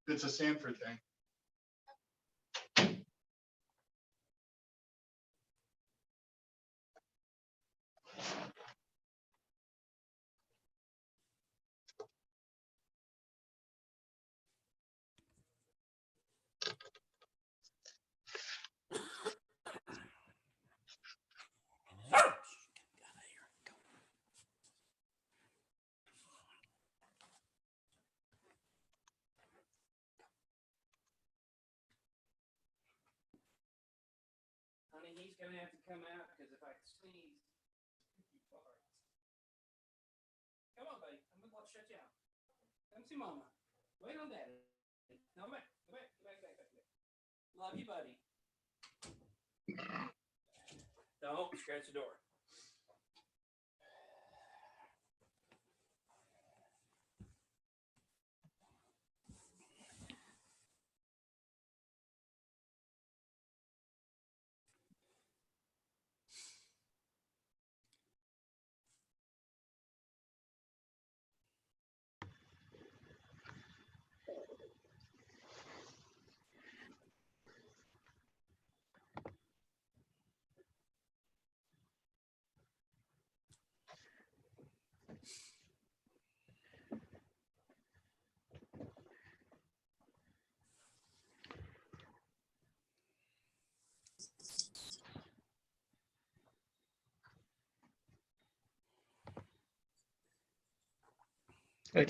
It's a Sanford thing. Honey, he's gonna have to come out because if I sneeze, he farts. Come on, buddy. I'm gonna shut you out. Come see mama. Wait on daddy. No, back. Go back. Go back. Back. Back. Back. Love you, buddy. Don't scratch the door. Hey.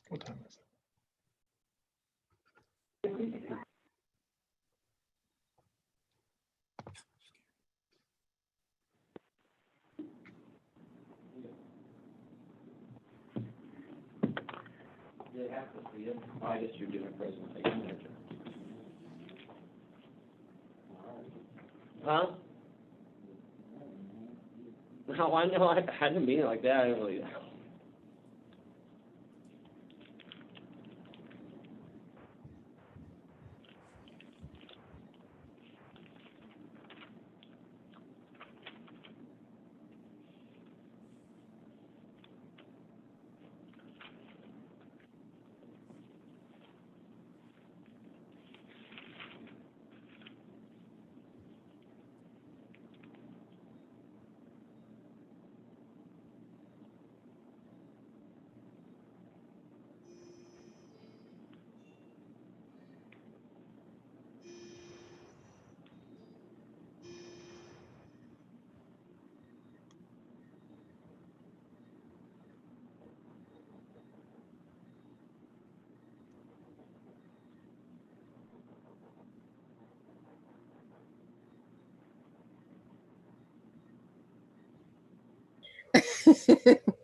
What time is it? They have to see it. I guess you're doing a presentation. Huh? No, I know. I didn't mean it like that. I didn't really.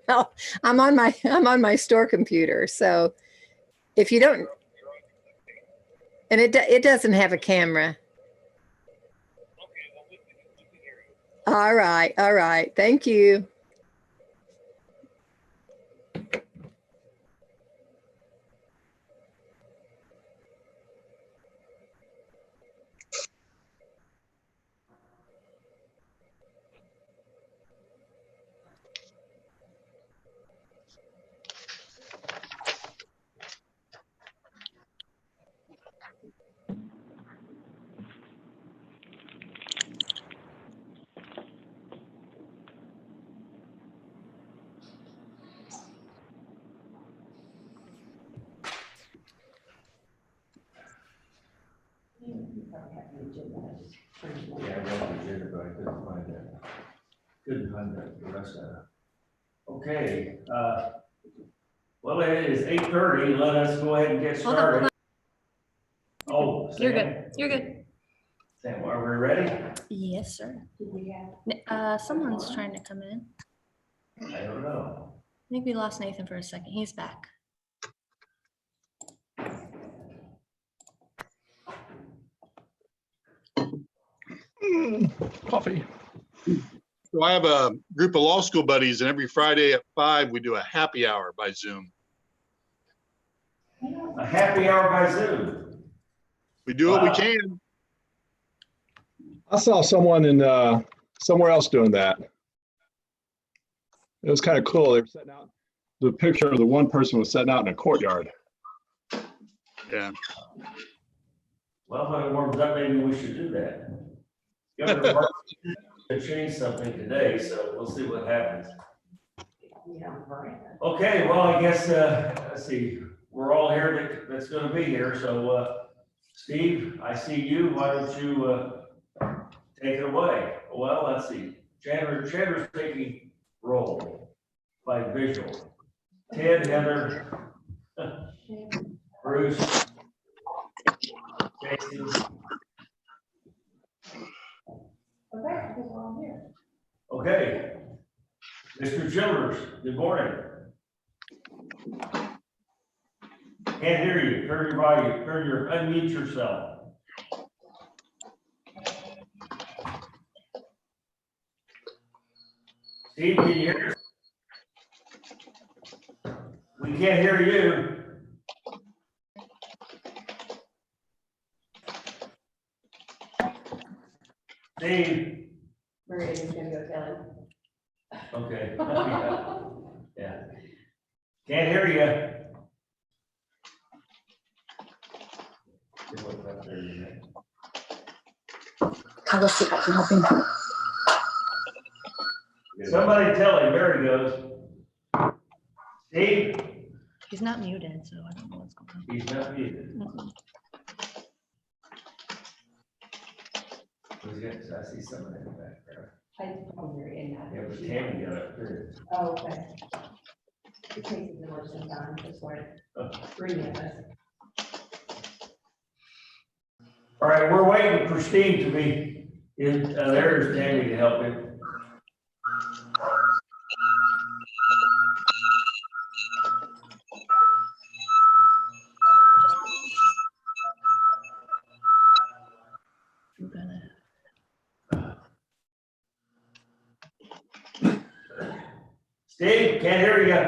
Well, I'm on my store computer. So if you don't, and it doesn't have a camera. All right. All right. Thank you. Yeah, I got the agenda, but I couldn't find that. Couldn't find the rest of it. Okay, well, it is 8:30. Let us go ahead and get Hold on, started. Oh, You're Sam? good. You're good. Sam, are we ready? Yes, sir. Someone's trying to come in. I don't know. I think we lost Nathan for a second. He's back. Coffee. So I have a group of law school buddies, and every Friday at 5, we do a happy hour by Zoom. A happy hour by Zoom. We do what we Wow. can. I saw someone in somewhere else doing that. It was kind of cool. They were setting out the picture of the one person was sitting out in a courtyard. Yeah. Well, when it warms up, maybe we should do that. Governor Park could change something today, so we'll see what happens. Okay, well, I guess, let's see, we're all here that's gonna be here, so, Steve, I see you, why don't you, take it away? Well, let's see, Chandler's taking roll by visual. Ted, Heather, Bruce, Jason. Okay. Mr. Childers, good morning. Can't hear you. Turn your volume, unmute yourself. Steve, can you hear us? We can't hear you. Steve. Maria's gonna go tell him. Okay. Yeah. Can't hear you. I'll see if I can help him. Somebody tell him, there he goes. Steve? He's not muted, so I don't know what's going on. He's not muted. Mm-mm. I see somebody in the background. Oh, you're in that. Yeah, but Tammy got up there. Oh, okay. It takes a little sometimes, just like three of us. All right, we're waiting for Steve to be in, there's Tammy to help him. We're gonna. Steve, can't hear you.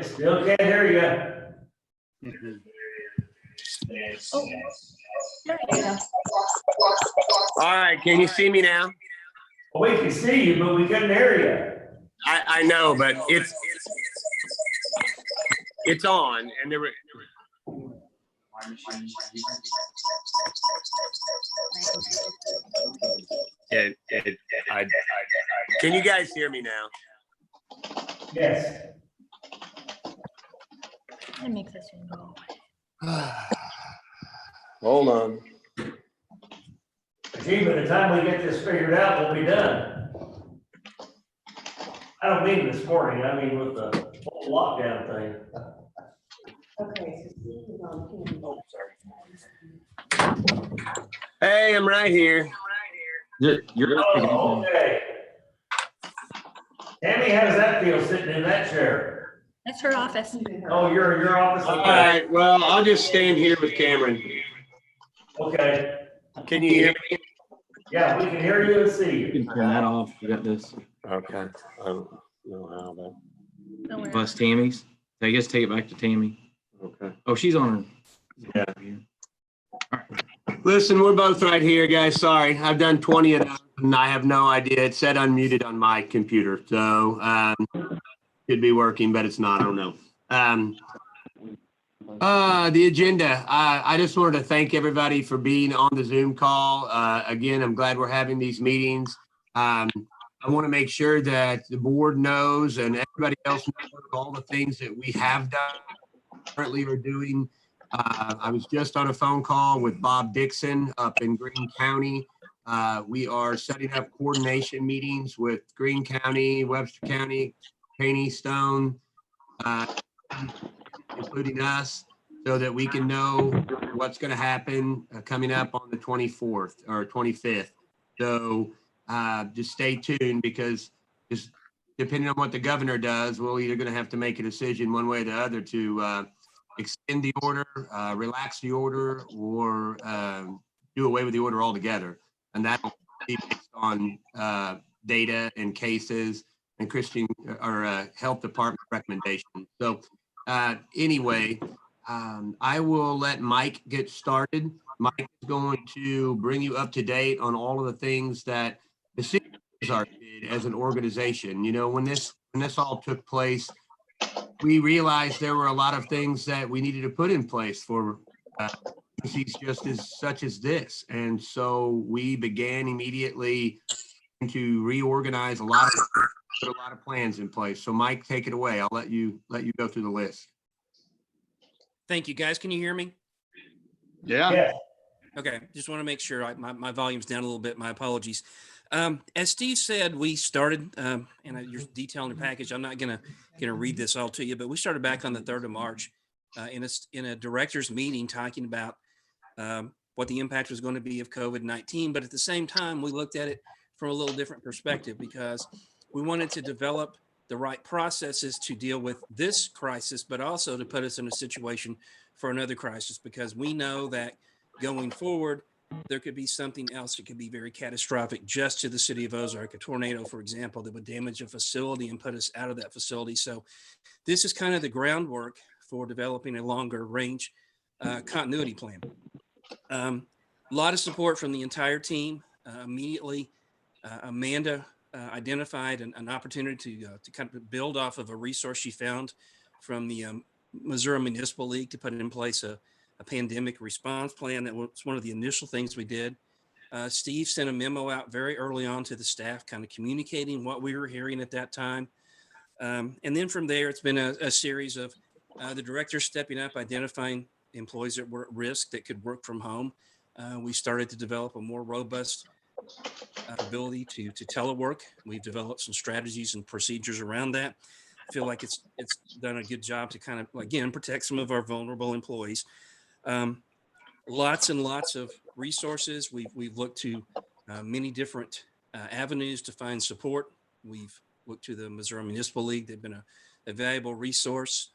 Still can't hear you. Oh, there you go. All right, can you see me now? Well, we can see you, but we couldn't hear you. I know, but it's on, and there were. Can you guys hear me now? Yes. It makes this one go away. Hold on. Gee, by the time we get this figured out, we'll be done. I don't mean this morning, I mean with the whole lockdown thing. Okay, so Steve is on camera. Hey, I'm right here. Oh, okay. Tammy, how does that feel sitting in that chair? That's her office. Oh, you're in your office? All right, well, I'll just stand here with Cameron. Okay, Can you hear me? yeah, we can hear you and see You you. can turn that off. You got this. Okay, I don't know how, but, Don't worry. Plus Tammy's. I guess take it back to Tammy. okay. Oh, she's on her. Yeah. Listen, we're both right here, guys. Sorry, I've done 20 of them and I have no idea. It said unmuted on my computer, so could be working, but it's not. I don't know. The agenda. I just wanted to thank everybody for being on the Zoom call. Again, I'm glad we're having these meetings. I want to make sure that the board knows and everybody else knows all the things that we have done, currently are doing. I was just on a phone call with Bob Dixon up in Greene County. We are setting up coordination meetings with Greene County, Webster County, Caney, Stone, including us, so that we can know what's going to happen coming up on the 24th or 25th. So just stay tuned, because just depending on what the governor does, we're either going to have to make a decision one way or the other to extend the order, relax the order, or do away with the order altogether. And that will be based on data and cases and Christian or health department recommendations. So anyway, I will let Mike get started. Mike is going to bring you up to date on all of the things that the city of Ozark did as an organization. When this all took place, we realized there were a lot of things that we needed to put in place for agencies just as such as this. And so we began immediately to reorganize put a lot of plans in place. So Mike, take it away. I'll let you go through the list. Thank you, guys. Can you hear me? Yeah. Yes. Okay, just want to make sure my volume's down a little bit. My apologies. As Steve said, we started, and you're detailing the package. I'm not gonna read this all to you, but we started back on the 3rd of March in a directors meeting talking about what the impact was going to be of COVID-19. But at the same time, we looked at it from a little different perspective because we wanted to develop the right processes to deal with this crisis, but also to put us in a situation for another crisis, because we know that going forward, there could be something else that could be very catastrophic just to the city of Ozark, a tornado, for example, that would damage a facility and put us out of that facility. So this is kind of the groundwork for developing a longer range continuity plan. A lot of support from the entire team. Immediately, Amanda identified an opportunity to kind of build off of a resource she found from the Missouri Municipal League to put in place a pandemic response plan. That was one of the initial things we did. Steve sent a memo out very early on to the staff, kind of communicating what we were hearing at that time. And then from there, it's been a series of the directors stepping up, identifying employees that were at risk that could work from home. We started to develop a more robust ability to telework. We've developed some strategies and procedures around that. I feel like it's done a good job to kind of, again, protect some of our vulnerable employees. Lots and lots of resources. We've looked to many different avenues to find support. We've looked to the Missouri Municipal League. They've been a valuable resource.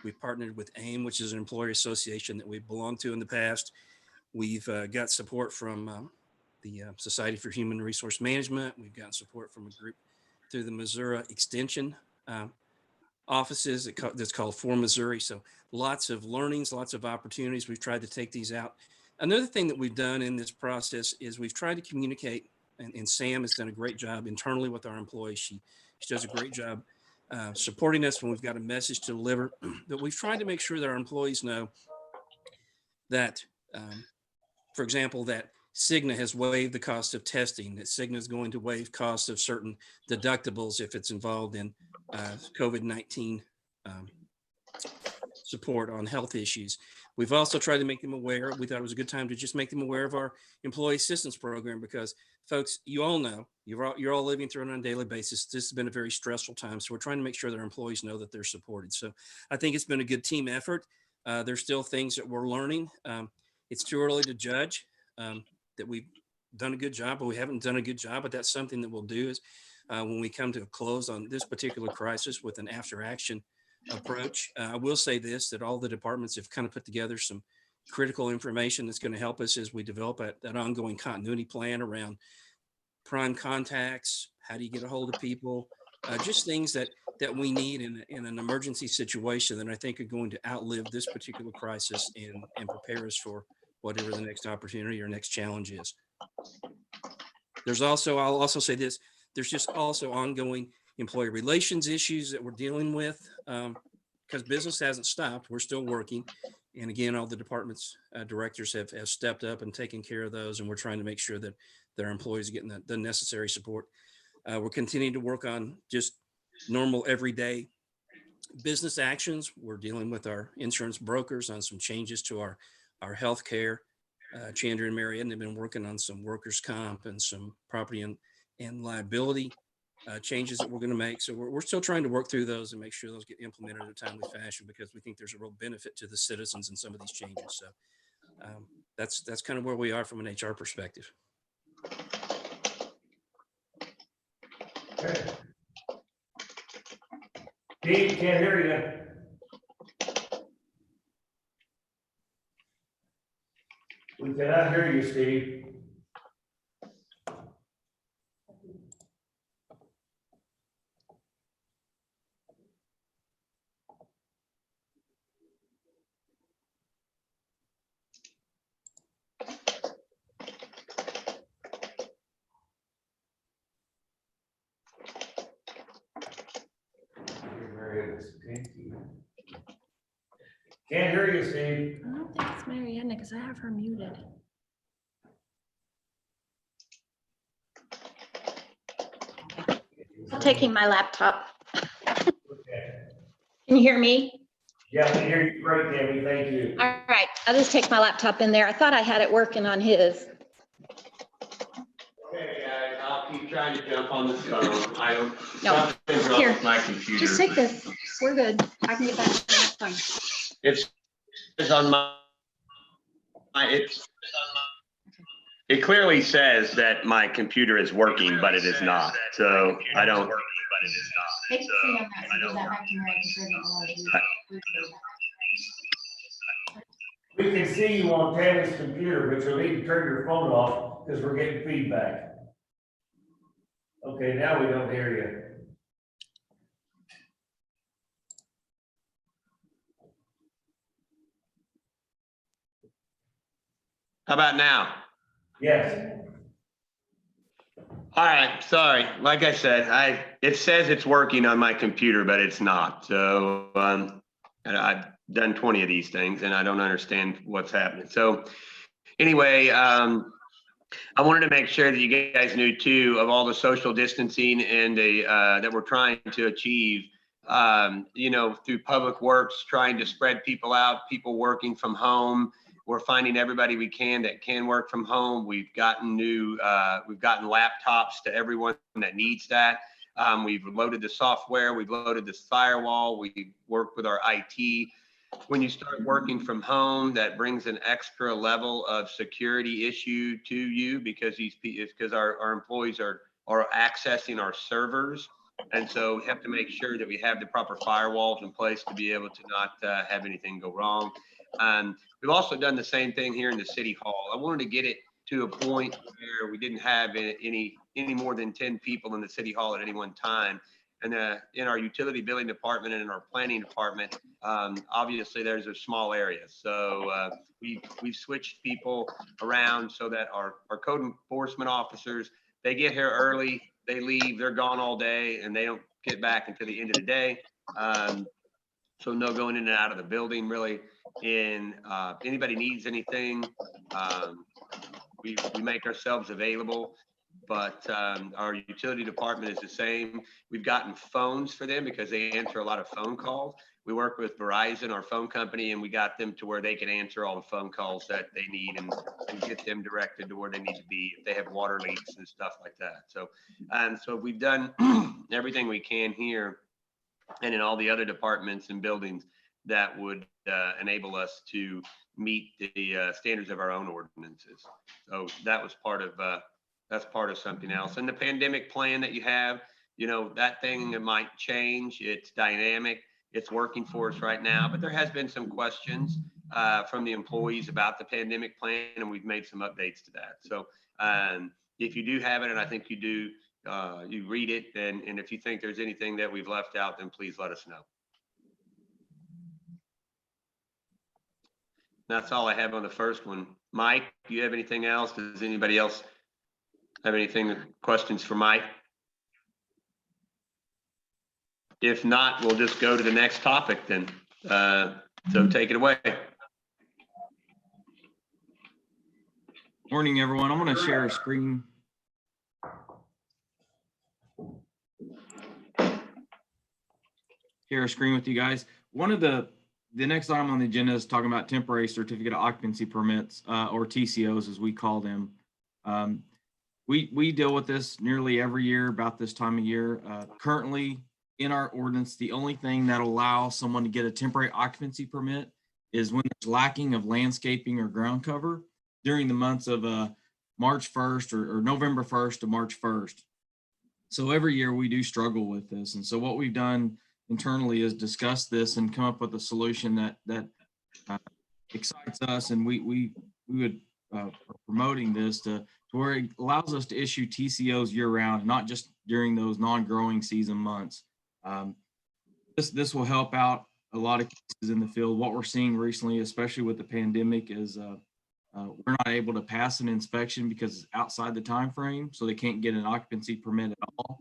We've partnered with AIM, which is an employer association that we've belonged to in the past. We've got support from the Society for Human Resource Management. We've gotten support from a group through the Missouri Extension offices that's called For Missouri. So lots of learnings, lots of opportunities. We've tried to take these out. Another thing that we've done in this process is we've tried to communicate, and Sam has done a great job internally with our employees. She does a great job supporting us when we've got a message to deliver. But we've tried to make sure that our employees know that, for example, that Cigna has waived the cost of testing, that Cigna is going to waive costs of certain deductibles if it's involved in COVID-19 support on health issues. We've also tried to make them aware. We thought it was a good time to just make them aware of our employee assistance program, because folks, you all know, you're all living through it on a daily basis. This has been a very stressful time. So we're trying to make sure that our employees know that they're supported. So I think it's been a good team effort. There's still things that we're learning. It's too early to judge that we've done a good job, but we haven't done a good job. But that's something that we'll do is when we come to a close on this particular crisis with an after action approach. I will say this, that all the departments have kind of put together some critical information that's going to help us as we develop that ongoing continuity plan around prime contacts. How do you get a hold of people? Just things that we need in an emergency situation that I think are going to outlive this particular crisis and prepare us for whatever the next opportunity or next challenge is. I'll also say this, there's just also ongoing employee relations issues that we're dealing with because business hasn't stopped. We're still working. And again, all the departments, directors have stepped up and taken care of those. And we're trying to make sure that their employees are getting the necessary support. We're continuing to work on just normal everyday business actions. We're dealing with our insurance brokers on some changes to our healthcare. Chandra and Marianne have been working on some workers' comp and some property and liability changes that we're going to make. So we're still trying to work through those and make sure those get implemented in a timely fashion, because we think there's a real benefit to the citizens in some of these changes. So that's kind of where we are from an HR perspective. Okay. Steve, can't hear you. We cannot hear you, Steve. Can't hear you, Steve. I don't think it's Mariana because I have her muted. I'm taking my laptop. Okay. Can you hear me? Yeah, we hear you great, Tammy. Thank you. All right, I'll just take my laptop in there. I thought I had it working on his. Okay, guys, I'll keep trying to jump on this phone. I don't. No, something's wrong here, with my computer. Just take this. We're good. I can get back to that phone. It's on it clearly says that my computer is working, but it is not. So I don't. Take the seat on that, so give that back to Mary, because they're gonna allow you. We can see you on Tammy's computer, but you'll need to turn your phone off because we're getting feedback. Okay, now we don't hear you. How about now? Yes. All right, sorry. Like I said, it says it's working on my computer, but it's not. So and I've done 20 of these things and I don't understand what's happening. So anyway, I wanted to make sure that you guys knew too of all the social distancing and that we're trying to achieve, through public works, trying to spread people out, people working from home. We're finding everybody we can that can work from home. We've gotten laptops to everyone that needs that. We've loaded the software, we've loaded this firewall, we work with our IT. When you start working from home, that brings an extra level of security issue to you because our employees are accessing our servers. And so we have to make sure that we have the proper firewalls in place to be able to not have anything go wrong. We've also done the same thing here in the city hall. I wanted to get it to a point where we didn't have any more than 10 people in the city hall at any one time. And in our utility billing department and in our planning department, obviously there's a small area. So we've switched people around so that our code enforcement officers, they get here early, they leave, they're gone all day, and they don't get back until the end of the day. So no going in and out of the building really. And anybody needs anything, we make ourselves available. But our utility department is the same. We've gotten phones for them because they answer a lot of phone calls. We work with Verizon, our phone company, and we got them to where they can answer all the phone calls that they need and get them directed to where they need to be if they have water leaks and stuff like that. So we've done everything we can here and in all the other departments and buildings that would enable us to meet the standards of our own ordinances. So that was part of that's part of something else. And the pandemic plan that you have, that thing that might change. It's dynamic. It's working for us right now, but there has been some questions from the employees about the pandemic plan, and we've made some updates to that. So if you do have it, and I think you do, you read it, and if you think there's anything that we've left out, then please let us know. That's all I have on the first one. Mike, do you have anything else? Does anybody else have anything, questions for Mike? If not, we'll just go to the next topic then. So take it away. Morning, everyone. I'm going to share a screen. Share a screen with you guys. One of the next item on the agenda is talking about temporary certificate of occupancy permits, or TCOs as we call them. We deal with this nearly every year about this time of year. Currently in our ordinance, the only thing that allows someone to get a temporary occupancy permit is when there's lacking of landscaping or ground cover during the months of March 1st or November 1st to March 1st. So every year we do struggle with this. And so what we've done internally is discuss this and come up with a solution that excites us. And we would are promoting this to where it allows us to issue TCOs year round, not just during those non-growing season months. This will help out a lot of cases in the field. What we're seeing recently, especially with the pandemic, is we're not able to pass an inspection because it's outside the time frame, so they can't get an occupancy permit at all.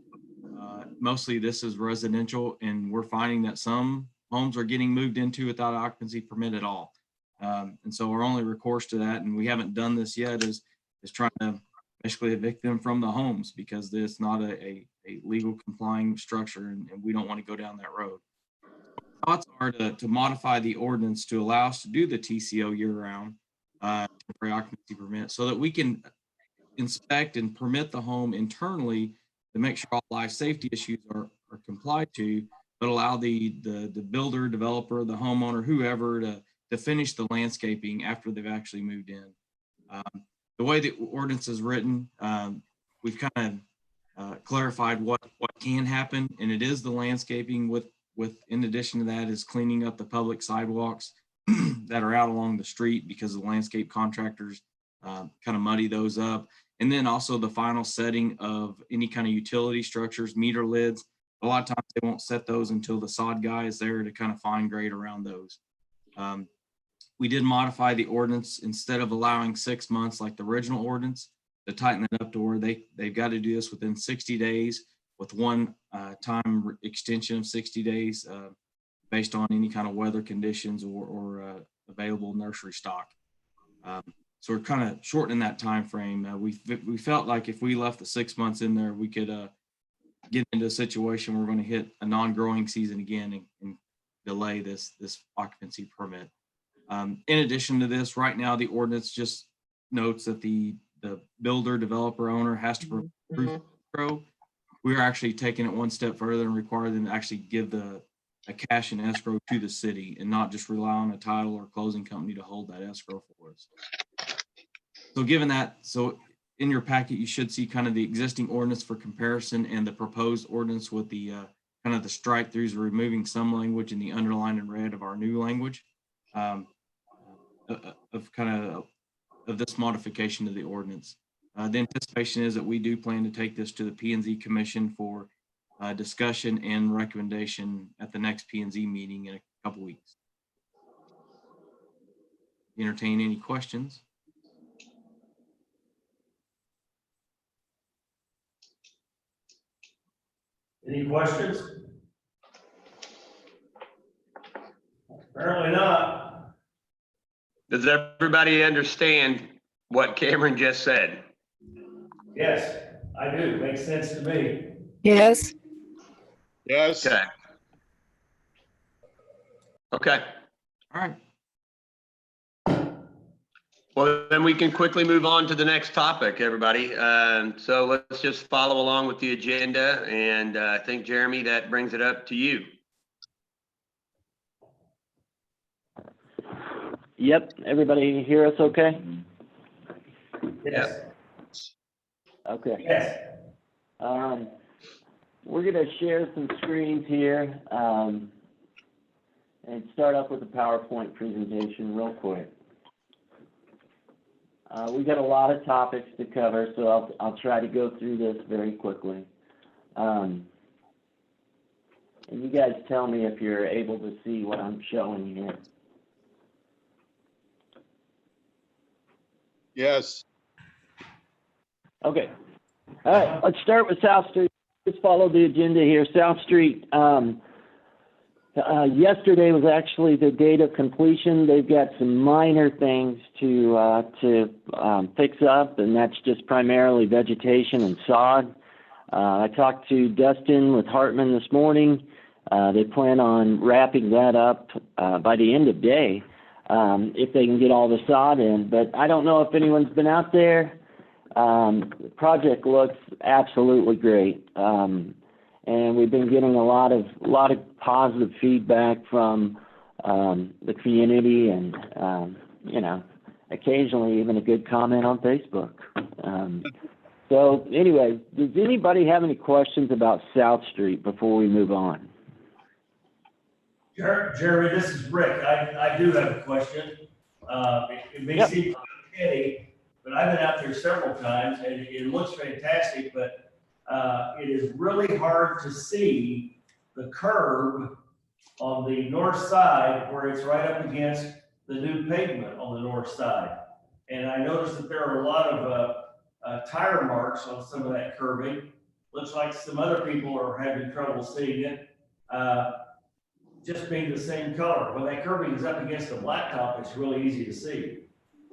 Mostly this is residential, and we're finding that some homes are getting moved into without an occupancy permit at all. And so our only recourse to that, and we haven't done this yet, is trying to basically evict them from the homes because it's not a legal complying structure, and we don't want to go down that road. Thoughts are to modify the ordinance to allow us to do the TCO year-round temporary occupancy permit so that we can inspect and permit the home internally to make sure all life safety issues are complied to, but allow the builder, developer, the homeowner, whoever to finish the landscaping after they've actually moved in. The way the ordinance is written, we've kind of clarified what can happen, and it is the landscaping with in addition to that is cleaning up the public sidewalks that are out along the street because the landscape contractors kind of muddy those up. And then also the final setting of any kind of utility structures, meter lids. A lot of times they won't set those until the sod guy is there to kind of fine grade around those. We did modify the ordinance instead of allowing 6 months like the original ordinance to tighten it up to where they've got to do this within 60 days with one time extension of 60 days based on any kind of weather conditions or available nursery stock. So we're kind of shortening that time frame. We felt like if we left the 6 months in there, we could get into a situation where we're going to hit a non-growing season again and delay this occupancy permit. In addition to this, right now the ordinance just notes that the builder, developer, owner has to prove escrow. We're actually taking it one step further and require them to actually give a cash and escrow to the city and not just rely on a title or closing company to hold that escrow for us. So given that, so in your packet, you should see kind of the existing ordinance for comparison and the proposed ordinance with the kind of the strike throughs, removing some language in the underlined in red of our new language of this modification to the ordinance. The anticipation is that we do plan to take this to the P&Z Commission for discussion and recommendation at the next P&Z meeting in a couple weeks. Entertain any questions? Any questions? Apparently not. Does everybody understand what Cameron just said? Yes, I do. Makes sense to me. Yes. Yes. Okay. Okay. All right. Well, then we can quickly move on to the next topic, everybody. So let's just follow along with the agenda. And I think, Jeremy, that brings it up to you. Yep, everybody hear us okay? Yes. Okay. Yes. We're gonna share some screens here and start off with a PowerPoint presentation real quick. We've got a lot of topics to cover, so I'll try to go through this very quickly. And you guys tell me if you're able to see what I'm showing here. Yes. Okay. All right, let's start with South Street. Just follow the agenda here. South Street, yesterday was actually the date of completion. They've got some minor things to fix up, and that's just primarily vegetation and sod. I talked to Dustin with Hartman this morning. They plan on wrapping that up by the end of day if they can get all the sod in. But I don't know if anyone's been out there. The project looks absolutely great. And we've been getting a lot of positive feedback from the community, and you know, occasionally even a good comment on Facebook. So anyway, does anybody have any questions about South Street before we move on? Jeremy, this is Rick. I do have a question. It may seem like a petty, but I've been out there several times and it looks fantastic, but it is really hard to see the curb on the north side where it's right up against the new pavement on the north side. And I noticed that there are a lot of tire marks on some of that curbing. Looks like some other people are having trouble seeing it. just being the same color. When that curbing is up against the blacktop, it's really easy to see.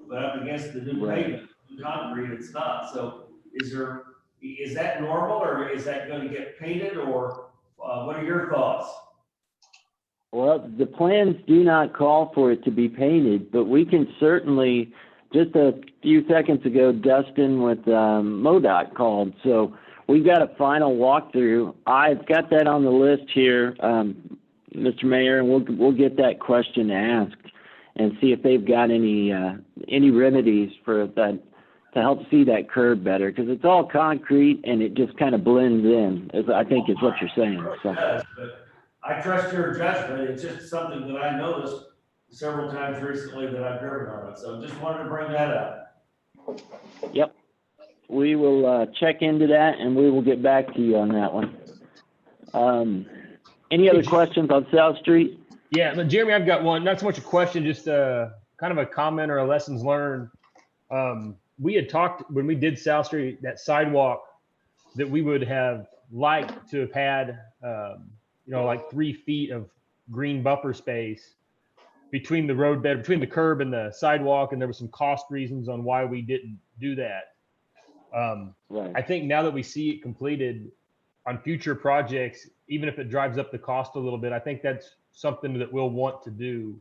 But up against the new Right. pavement, new concrete, it's not. So is that normal, or is that going to get painted, or what are your thoughts? Well, the plans do not call for it to be painted, but we can certainly, just a few seconds ago, Dustin with MoDOT called. So we've got a final walkthrough. I've got that on the list here, Mr. Mayor, and we'll get that question asked and see if they've got any remedies for that to help see that curb better, because it's all concrete and it just kind of blends in, I think is what you're saying. So. It does, but I trust your judgment. It's just something that I noticed several times recently that I've driven on it. So just wanted to bring that up. Yep. We will check into that and we will get back to you on that one. Any other questions on South Street? Yeah, but Jeremy, I've got one. Not so much a question, just kind of a comment or a lessons learned. We had talked when we did South Street, that sidewalk, that we would have liked to have had, like 3 feet of green buffer space between the road bed, between the curb and the sidewalk. And there were some cost reasons on why we didn't do that. Right. I think now that we see it completed on future projects, even if it drives up the cost a little bit, I think that's something that we'll want to do.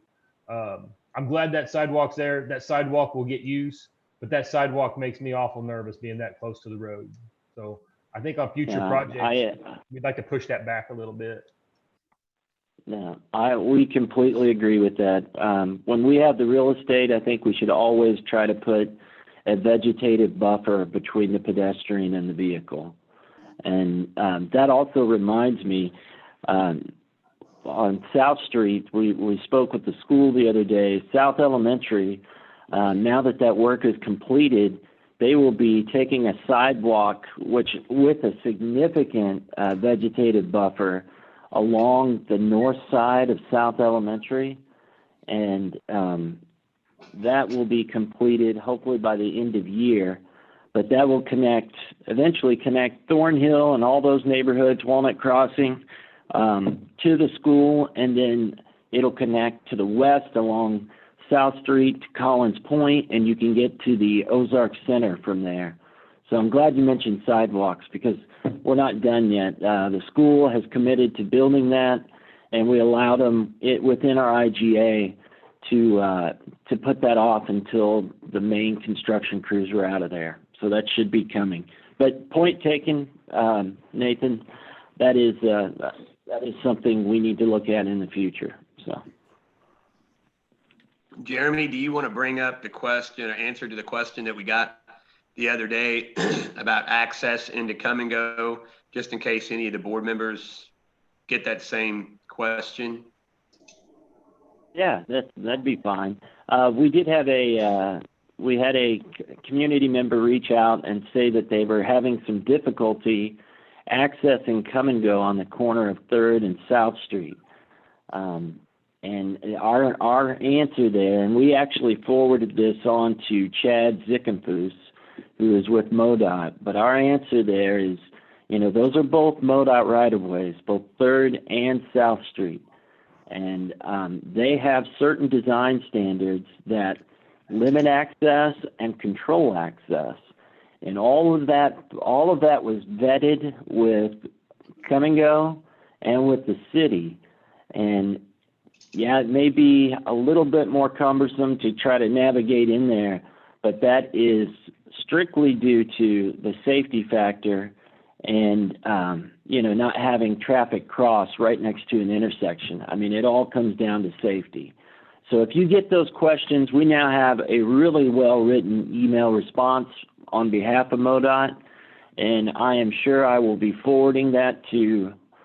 I'm glad that sidewalk's there. That sidewalk will get used, but that sidewalk makes me awful nervous being that close to the road. So I think on future projects, we'd like to push that back a little bit. No, we completely agree with that. When we have the real estate, I think we should always try to put a vegetative buffer between the pedestrian and the vehicle. And that also reminds me, on South Street, we spoke with the school the other day, South Elementary. Now that work is completed, they will be taking a sidewalk, which with a significant vegetative buffer along the north side of South Elementary, and that will be completed hopefully by the end of year. But that will eventually connect Thornhill and all those neighborhoods, Walnut Crossing, to the school, and then it'll connect to the west along South Street to Collins Point, and you can get to the Ozark Center from there. So I'm glad you mentioned sidewalks, because we're not done yet. The school has committed to building that, and we allowed them within our IGA to put that off until the main construction crews were out of there. So that should be coming. But point taken, Nathan, that is something we need to look at in the future. So. Jeremy, do you want to bring up the question or answer to the question that we got the other day about access into Come and Go, just in case any of the board members get that same question? Yeah, that'd be fine. We had a community member reach out and say that they were having some difficulty accessing Come and Go on the corner of 3rd and South Street. And our answer there, and we actually forwarded this on to Chad Zickenfuss, who is with MoDOT, but our answer there is, those are both MoDOT right-of-ways, both 3rd and South Street. And they have certain design standards that limit access and control access. And all of that was vetted with Come and Go and with the city. And yeah, it may be a little bit more cumbersome to try to navigate in there, but that is strictly due to the safety factor and, not having traffic cross right next to an intersection. I mean, it all comes down to safety. So if you get those questions, we now have a really well-written email response on behalf of MoDOT, and I am sure I will be forwarding that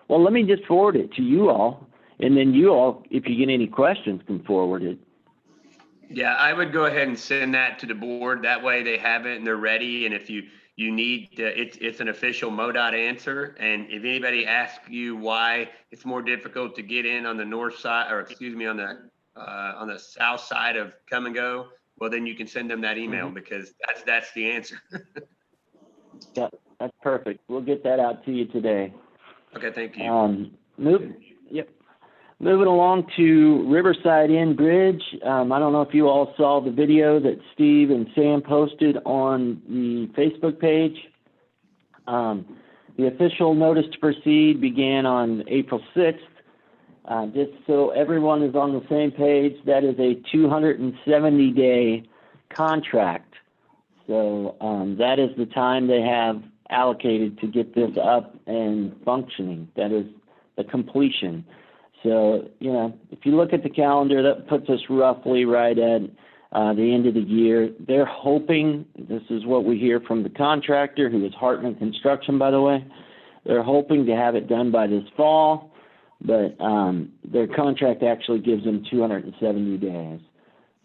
let me just forward it to you all, and then you all, if you get any questions, can forward it. Yeah, I would go ahead and send that to the board. That way they have it and they're ready. And if you need, it's an official MoDOT answer. And if anybody asks you why it's more difficult to get in on the north side, or excuse me, on the south side of Come and Go, well, then you can send them that email, because that's the answer. Yeah, that's perfect. We'll get that out to you today. Okay, thank you. Moving along to Riverside Inn Bridge. I don't know if you all saw the video that Steve and Sam posted on the Facebook page. The official notice to proceed began on April 6th. Just so everyone is on the same page, that is a 270-day contract. So that is the time they have allocated to get this up and functioning. That is the completion. So, you know, if you look at the calendar, that puts us roughly right at the end of the year. They're hoping, this is what we hear from the contractor, who is Hartman Construction, by the way, they're hoping to have it done by this fall, but their contract actually gives them 270 days.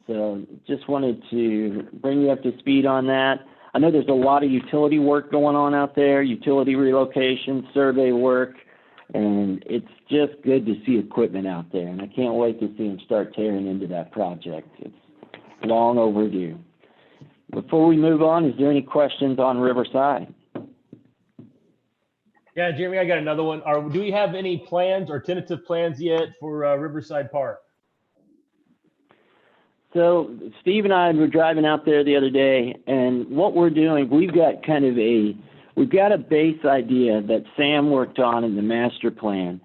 So just wanted to bring you up to speed on that. I know there's a lot of utility work going on out there, utility relocation, survey work, and it's just good to see equipment out there. And I can't wait to see them start tearing into that project. It's long overdue. Before we move on, is there any questions on Riverside? Yeah, Jeremy, I got another one. Do we have any plans or tentative plans yet for Riverside Park? So Steve and I were driving out there the other day, and what we're doing, we've got a base idea that Sam worked on in the master plan,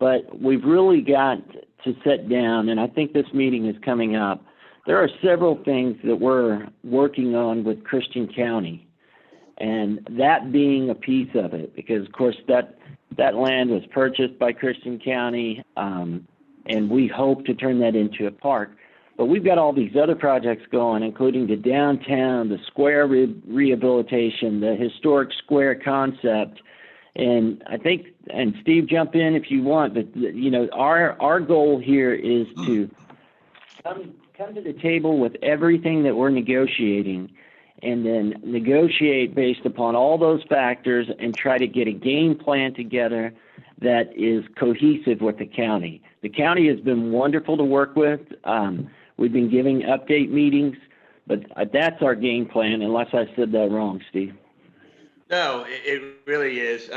but we've really got to sit down, and I think this meeting is coming up. There are several things that we're working on with Christian County, and that being a piece of it, because of course that land was purchased by Christian County, and we hope to turn that into a park. But we've got all these other projects going, including the downtown, the square rehabilitation, the historic square concept. And I think, and Steve, jump in if you want, but you know, our goal here is to come to the table with everything that we're negotiating, and then negotiate based upon all those factors and try to get a game plan together that is cohesive with the county. The county has been wonderful to work with. We've been giving update meetings, but that's our game plan, unless I said that wrong, Steve. No, it really is.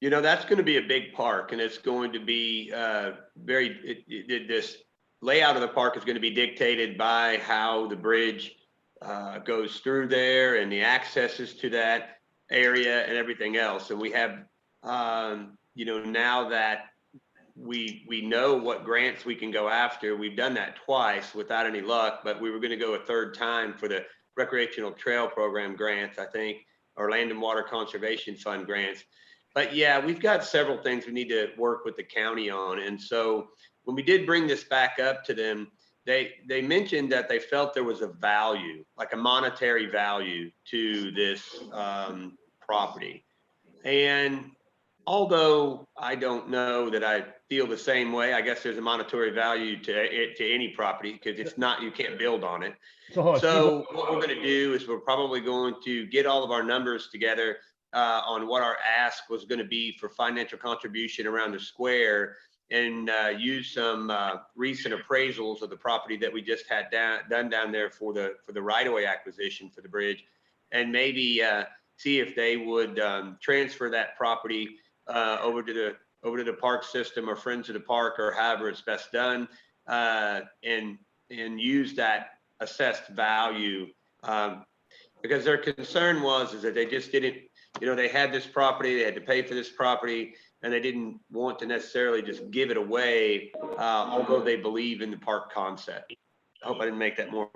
You know, that's going to be a big park, and it's going to be this layout of the park is going to be dictated by how the bridge goes through there and the accesses to that area and everything else. And we have, you know, now that we know what grants we can go after. We've done that twice without any luck, but we were going to go a third time for the recreational trail program grants, I think, or land and water conservation fund grants. But yeah, we've got several things we need to work with the county on. And so when we did bring this back up to them, they mentioned that they felt there was a value, like a monetary value to this property. And although I don't know that I feel the same way, I guess there's a monetary value to any property, because it's not, you can't build on it. So what we're going to do is we're probably going to get all of our numbers together on what our ask was going to be for financial contribution around the square, and use some recent appraisals of the property that we just had done down there for the right-of-way acquisition for the bridge, and maybe see if they would transfer that property over to the park system, or Friends of the Park, or however it's best done, and use that assessed value, because their concern is that they just didn't, you know, they had this property, they had to pay for this property, and they didn't want to necessarily just give it away, although they believe in the park concept. I hope I didn't make that more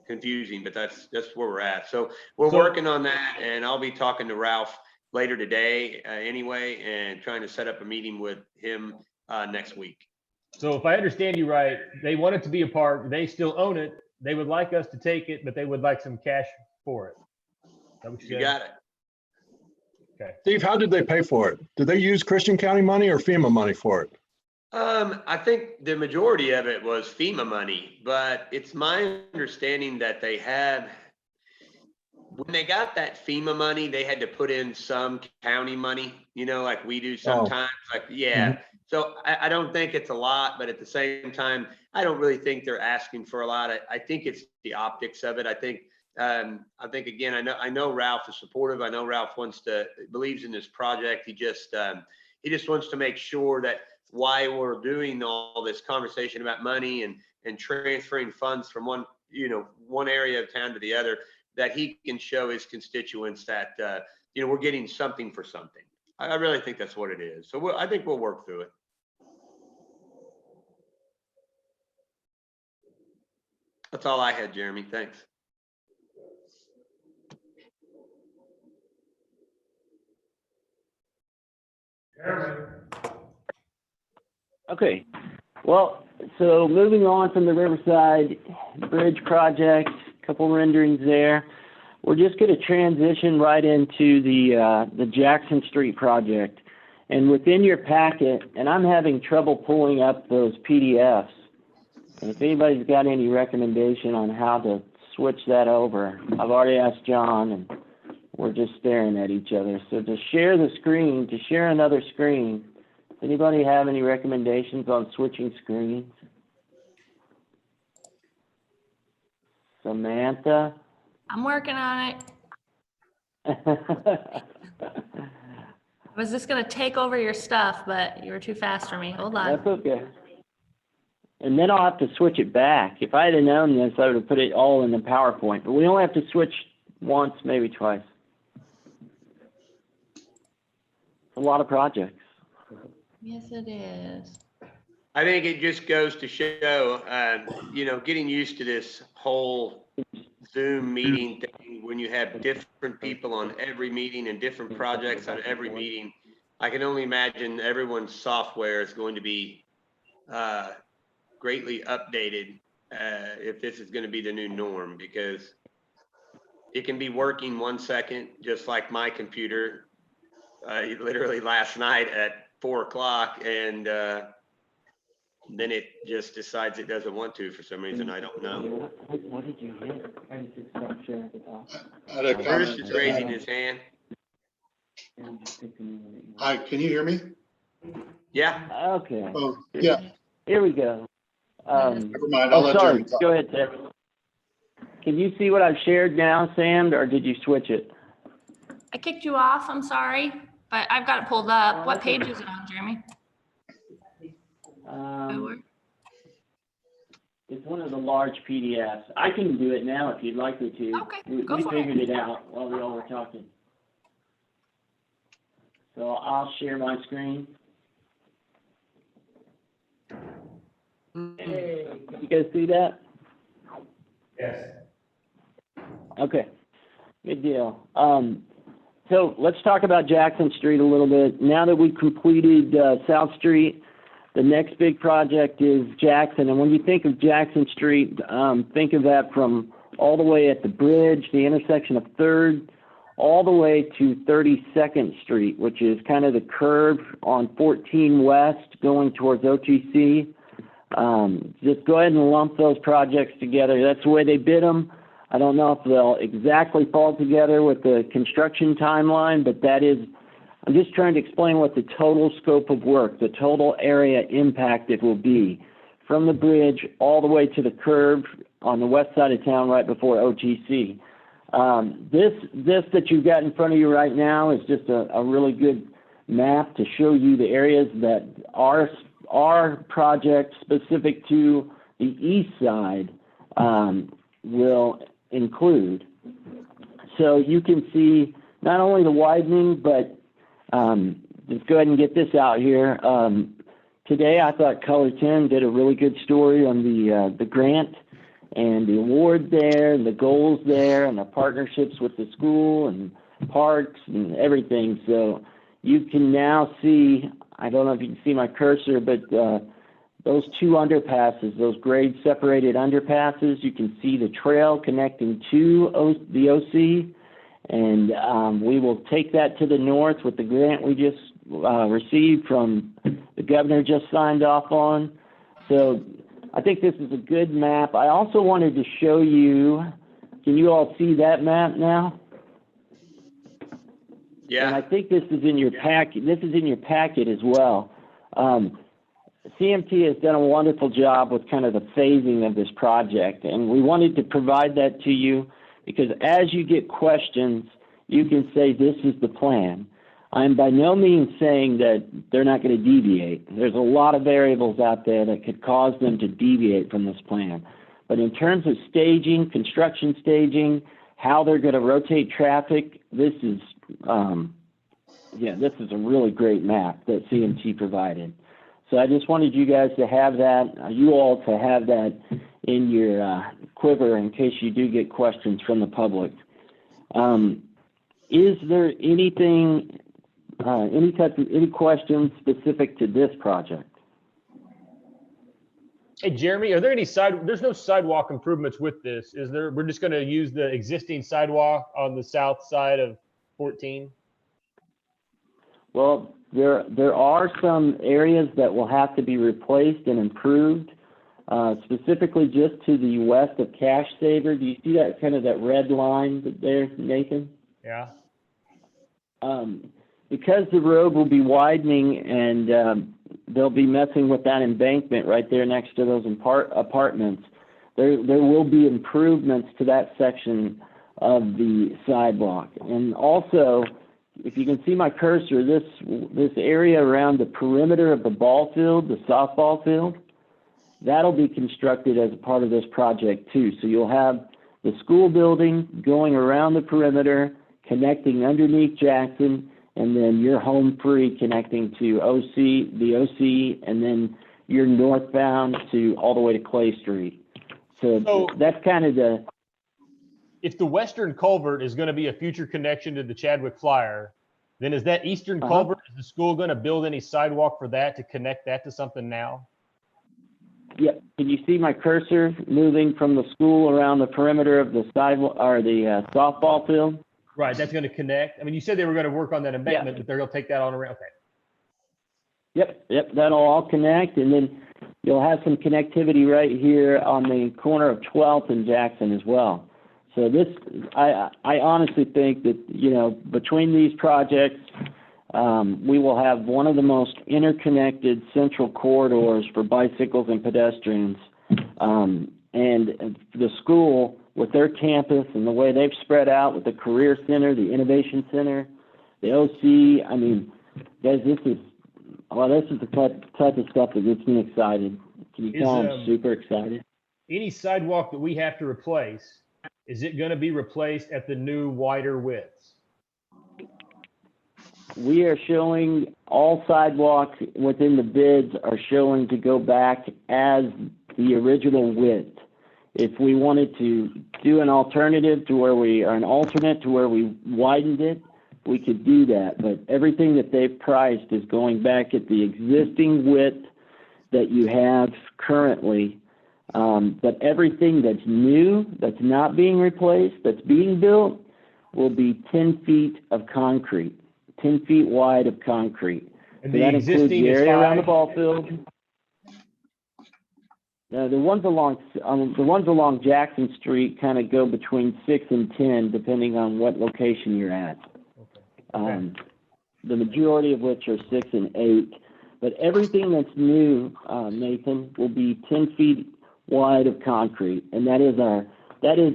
confusing, but that's where we're at. So we're working on that, and I'll be talking to Ralph later today anyway, and trying to set up a meeting with him next week. So if I understand you right, they want it to be a park, they still own it, they would like us to take it, but they would like some cash for it. Is that what You got it. Okay. Steve, how did they pay for it? Did they use Christian County money or FEMA money for it? I think the majority of it was FEMA money, but it's my understanding that they had, when they got that FEMA money, they had to put in some county money, you know, like we do sometimes. Like, yeah. So I don't think it's a lot, but at the same time, I don't really think they're asking for a lot. I think it's the optics of it. I think again, I know Ralph is supportive. I know Ralph believes in this project. He just wants to make sure that why we're doing all this conversation about money and transferring funds from one, one area of town to the other, that he can show his constituents that, we're getting something for something. I really think that's what it is. So I think we'll work through it. That's all I had, Jeremy. Thanks. Okay, well, so moving on from the Riverside Bridge project, a couple renderings there. We're just going to transition right into the Jackson Street project. And within your packet, and I'm having trouble pulling up those PDFs. And if anybody's got any recommendation on how to switch that over, I've already asked John, and we're just staring at each other. So to share the screen, to share another screen, does anybody have any recommendations on switching screens? Samantha? I'm working on it. I was just gonna take over your stuff, but you were too fast for me. Hold on. That's okay. And then I'll have to switch it back. If I had known this, I would have put it all in the PowerPoint. But we only have to switch once, maybe twice. It's a lot of projects. Yes, it is. I think it just goes to show, getting used to this whole Zoom meeting thing, when you have different people on every meeting and different projects on every meeting. I can only imagine everyone's software is going to be greatly updated if this is going to be the new norm, because it can be working 1 second, just like my computer literally last night at 4 o'clock, and then it just decides it doesn't want to for some reason. I don't know. What did you hit? I just stop sharing at the top. Bruce is raising his hand. Hi, can you hear me? Yeah. Okay. Oh, yeah. Here we go. Never mind. I'll let sorry. Jeremy talk. Go ahead, Sam. Can you see what I've shared now, Sam, or did you switch it? I kicked you off, I'm sorry, but I've got it pulled up. What page is it on, Jeremy? It's one of the large PDFs. I can do it now if you'd like me to. Okay, We figured it out while we all were talking. So I'll share my screen. Hey, you guys see that? Yes. Okay, good deal. So let's talk about Jackson Street a little bit. Now that we've completed South Street, the next big project is Jackson. And when you think of Jackson Street, think of that from all the way at the bridge, the intersection of 3rd, all the way to 32nd Street, which is kind of the curve on 14 West going towards OTC. Just go ahead and lump those projects together. That's the way they bid them. I don't know if they'll exactly fall together with the construction timeline, but that is, I'm just trying to explain what the total scope of work, the total area impact it will be from the bridge all the way to the curve on the west side of town right before OTC. This that you've got in front of you right now is just a really good map to show you the areas that our project specific to the east side will include. So you can see not only the widening, but just go ahead and get this out here. Today I thought Color 10 did a really good story on the grant and the award there and the goals there and the partnerships with the school and parks and everything. So you can now see, I don't know if you can see my cursor, but those 2 underpasses, those grade separated underpasses, you can see the trail connecting to the OC. And we will take that to the north with the grant we just received from the governor just signed off on. So I think this is a good map. I also wanted to show you, can you all see that map now? Yeah. And I think this is in your packet. This is in your packet as well. CMT has done a wonderful job with kind of the phasing of this project, and we wanted to provide that to you because as you get questions, you can say this is the plan. I'm by no means saying that they're not going to deviate. There's a lot of variables out there that could cause them to deviate from this plan. But in terms of staging, construction staging, how they're going to rotate traffic, this is this is a really great map that CMT provided. So I just wanted you guys to have that, you all to have that in your quiver in case you do get questions from the public. Is there anything, any questions specific to this project? Hey, Jeremy, are there any there's no sidewalk improvements with this, is there? We're just going to use the existing sidewalk on the south side of 14? Well, there are some areas that will have to be replaced and improved, specifically just to the west of Cash Saver. Do you see that kind of that red line there, Nathan? Yeah. Because the road will be widening and they'll be messing with that embankment right there next to those apartments, there will be improvements to that section of the sidewalk. And also, if you can see my cursor, this area around the perimeter of the ball field, the softball field, that'll be constructed as a part of this project too. So you'll have the school building going around the perimeter, connecting underneath Jackson, and then your home free connecting to the OC, and then you're northbound to all the way to Clay Street. So that's kind of the... If the western culvert is going to be a future connection to the Chadwick Flyer, then is that eastern culvert, is the school going to build any sidewalk for that to connect that to something now? Yep. Can you see my cursor moving from the school around the perimeter of the sidewalk or the softball field? Right, that's going to connect. I mean, you said they were going to work on that embankment, but they're going to take that on around. Okay. Yep, that'll all connect, and then you'll have some connectivity right here on the corner of 12th and Jackson as well. So this, I honestly think that, you know, between these projects, we will have one of the most interconnected central corridors for bicycles and pedestrians. And the school, with their campus and the way they've spread out with the Career Center, the Innovation Center, the OC, I mean, guys, this is the type of stuff that gets me excited. Can you tell I'm super excited? Any sidewalk that we have to replace, is it going to be replaced at the new wider widths? We are showing all sidewalks within the bids are showing to go back as the original width. If we wanted to do an alternative to where we widened it, we could do that. But everything that they've priced is going back at the existing width that you have currently. But everything that's new, that's not being replaced, that's being built, will be 10 feet of concrete, 10 feet wide of concrete. And so the that includes existing the is area around the 5? ball field. The ones along Jackson Street kind of go between 6 and 10, depending on what location you're at. Okay. The majority of which are 6 and 8. But everything that's new, Nathan, will be 10 feet wide of concrete, and that is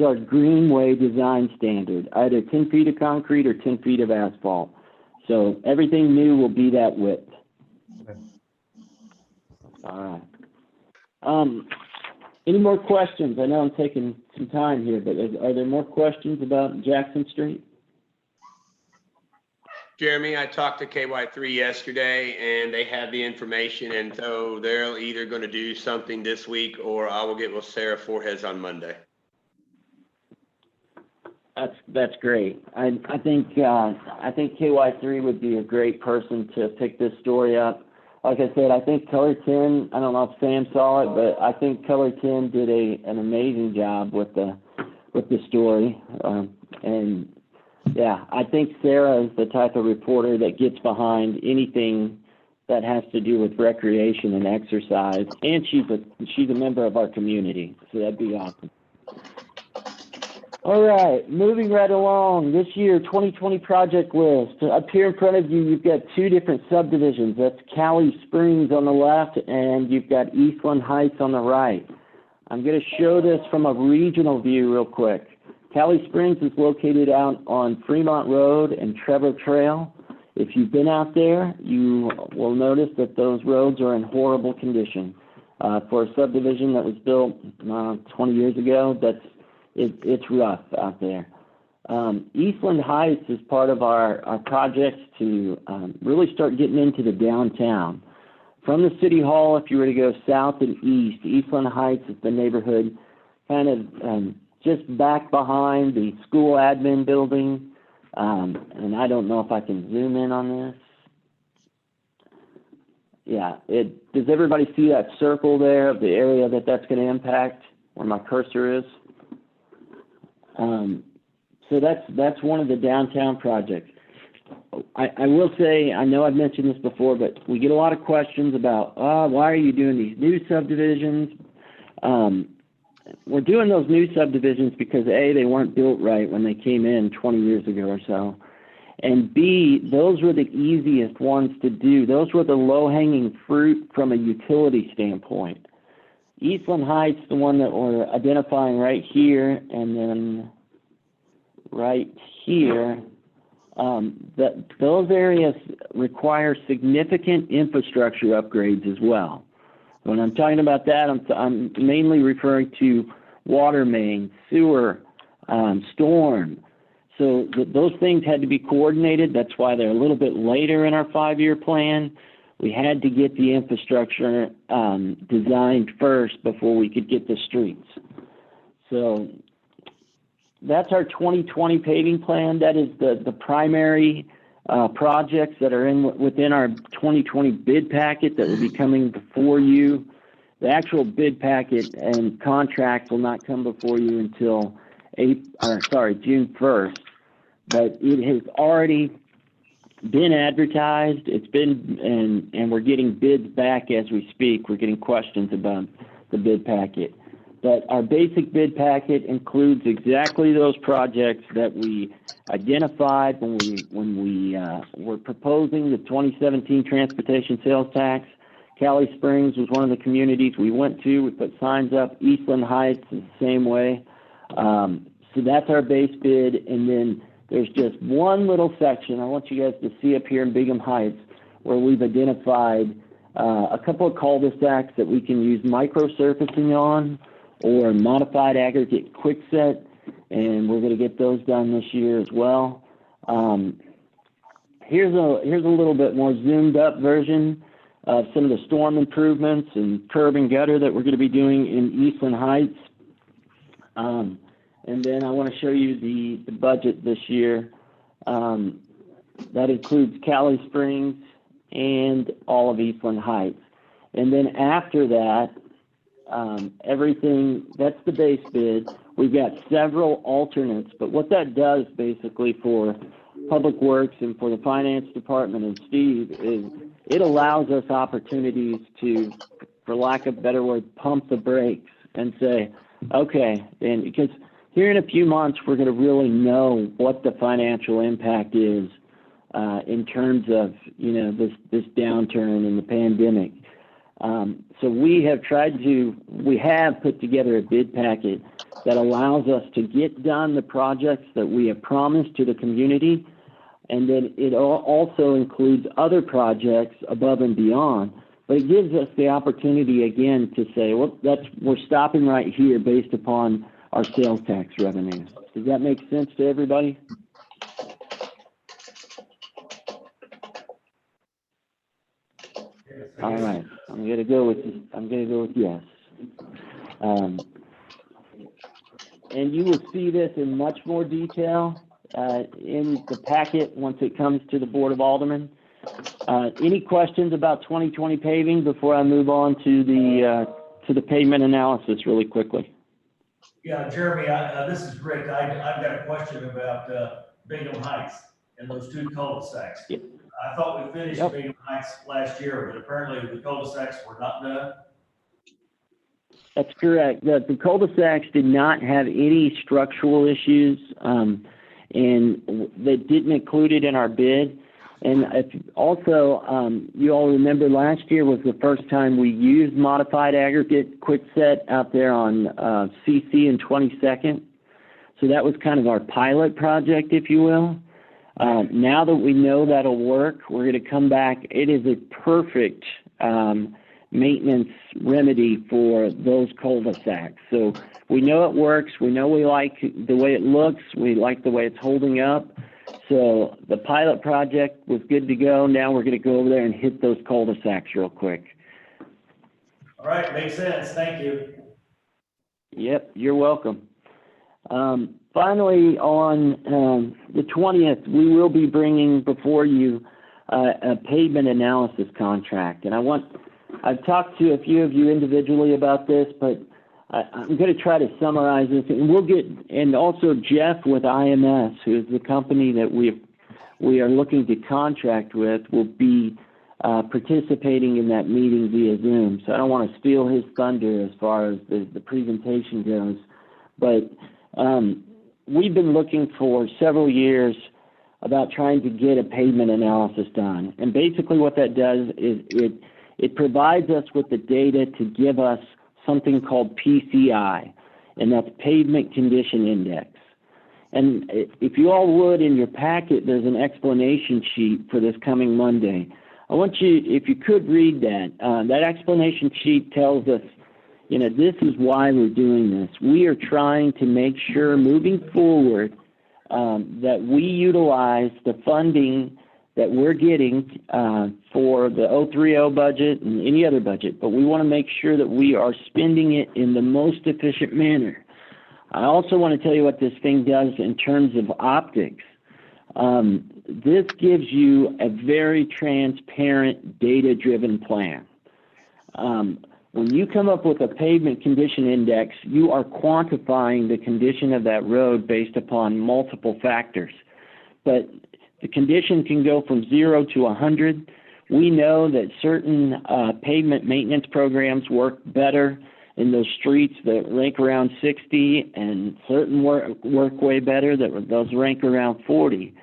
our Greenway design standard, either 10 feet of concrete or 10 feet of asphalt. So everything new will be that width. Okay. All right. Any more questions? I know I'm taking some time here, but are there more questions about Jackson Street? Jeremy, I talked to KY3 yesterday and they have the information, and so they're either going to do something this week or I will get with Sarah Fortes on Monday. That's great. I think KY3 would be a great person to pick this story up. Like I said, I think Color 10, I don't know if Sam saw it, but I think Color 10 did an amazing job with the story. And yeah, I think Sarah is the type of reporter that gets behind anything that has to do with recreation and exercise. And she's a member of our community, so that'd be awesome. All right, moving right along. This year, 2020 project list. Up here in front of you, you've got two different subdivisions. That's Cali Springs on the left, and you've got Eastland Heights on the right. I'm going to show this from a regional view real quick. Cali Springs is located out on Fremont Road and Trevor Trail. If you've been out there, you will notice that those roads are in horrible condition. For a subdivision that was built 20 years ago, it's rough out there. Eastland Heights is part of our projects to really start getting into the downtown. From the city hall, if you were to go south and east, Eastland Heights is the neighborhood kind of just back behind the school admin building. And I don't know if I can zoom in on this. Yeah, does everybody see that circle there of the area that's going to impact where my cursor is? So that's one of the downtown projects. I will say, I know I've mentioned this before, but we get a lot of questions about, why are you doing these new subdivisions? We're doing those new subdivisions because A, they weren't built right when they came in 20 years ago or so. And B, those were the easiest ones to do. Those were the low-hanging fruit from a utility standpoint. Eastland Heights, the one that we're identifying right here, and then right here, those areas require significant infrastructure upgrades as well. When I'm talking about that, I'm mainly referring to water main, sewer, storm. So those things had to be coordinated. That's why they're a little bit later in our 5-year plan. We had to get the infrastructure designed first before we could get the streets. So that's our 2020 paving plan. That is the primary projects that are within our 2020 bid packet that will be coming before you. The actual bid packet and contract will not come before you until June 1st. But it has already been advertised. It's been, and we're getting bids back as we speak. We're getting questions about the bid packet. But our basic bid packet includes exactly those projects that we identified when we were proposing the 2017 transportation sales tax. Cali Springs was one of the communities we went to. We put signs up. Eastland Heights is the same way. So that's our base bid. And then there's just one little section I want you guys to see up here in Bingham Heights where we've identified a couple of cul-de-sacs that we can use micro-surfacing on or modified aggregate quickset, and we're going to get those done this year as well. Here's a little bit more zoomed up version of some of the storm improvements and curb and gutter that we're going to be doing in Eastland Heights. And then I want to show you the budget this year. That includes Cali Springs and all of Eastland Heights. And then after that, everything, that's the base bid. We've got several alternates, but what that does basically for Public Works and for the Finance Department and Steve is it allows us opportunities to, for lack of a better word, pump the brakes and say, okay, and because here in a few months, we're going to really know what the financial impact is in terms of, this downturn in the pandemic. So we have put together a bid packet that allows us to get done the projects that we have promised to the community. And then it also includes other projects above and beyond, but it gives us the opportunity again to say, well, we're stopping right here based upon our sales tax revenues. Does that make sense to everybody? All right, I'm gonna go with yes. And you will see this in much more detail in the packet once it comes to the Board of Aldermen. Any questions about 2020 paving before I move on to the pavement analysis really quickly? Yeah, Jeremy, this is Rick. I've got a question about Bingham Heights and those two cul-de-sacs. Yep. I thought we finished Bingham Heights last year, but apparently the cul-de-sacs were not done. That's correct. The cul-de-sacs did not have any structural issues, and they didn't include it in our bid. And also, you all remember last year was the first time we used modified aggregate quickset out there on CC and 22nd. So that was kind of our pilot project, if you will. Now that we know that'll work, we're going to come back. It is a perfect maintenance remedy for those cul-de-sacs. So we know it works. We know we like the way it looks. We like the way it's holding up. So the pilot project was good to go. Now we're going to go over there and hit those cul-de-sacs real quick. All right, makes sense. Thank you. Yep, you're welcome. Finally, on the 20th, we will be bringing before you a pavement analysis contract. And I've talked to a few of you individually about this, but I'm going to try to summarize this. And and also Jeff with IMS, who is the company that we are looking to contract with, will be participating in that meeting via Zoom. So I don't want to steal his thunder as far as the presentation goes. But we've been looking for several years about trying to get a pavement analysis done. And basically what that does is it provides us with the data to give us something called PCI, and that's Pavement Condition Index. And if you all would, in your packet, there's an explanation sheet for this coming Monday. I want you, if you could read that. That explanation sheet tells us, this is why we're doing this. We are trying to make sure moving forward that we utilize the funding that we're getting for the 030 budget and any other budget, but we want to make sure that we are spending it in the most efficient manner. I also want to tell you what this thing does in terms of optics. This gives you a very transparent, data-driven plan. When you come up with a pavement condition index, you are quantifying the condition of that road based upon multiple factors. But the condition can go from 0 to 100. We know that certain pavement maintenance programs work better in those streets that rank around 60, and certain work way better those rank around 40.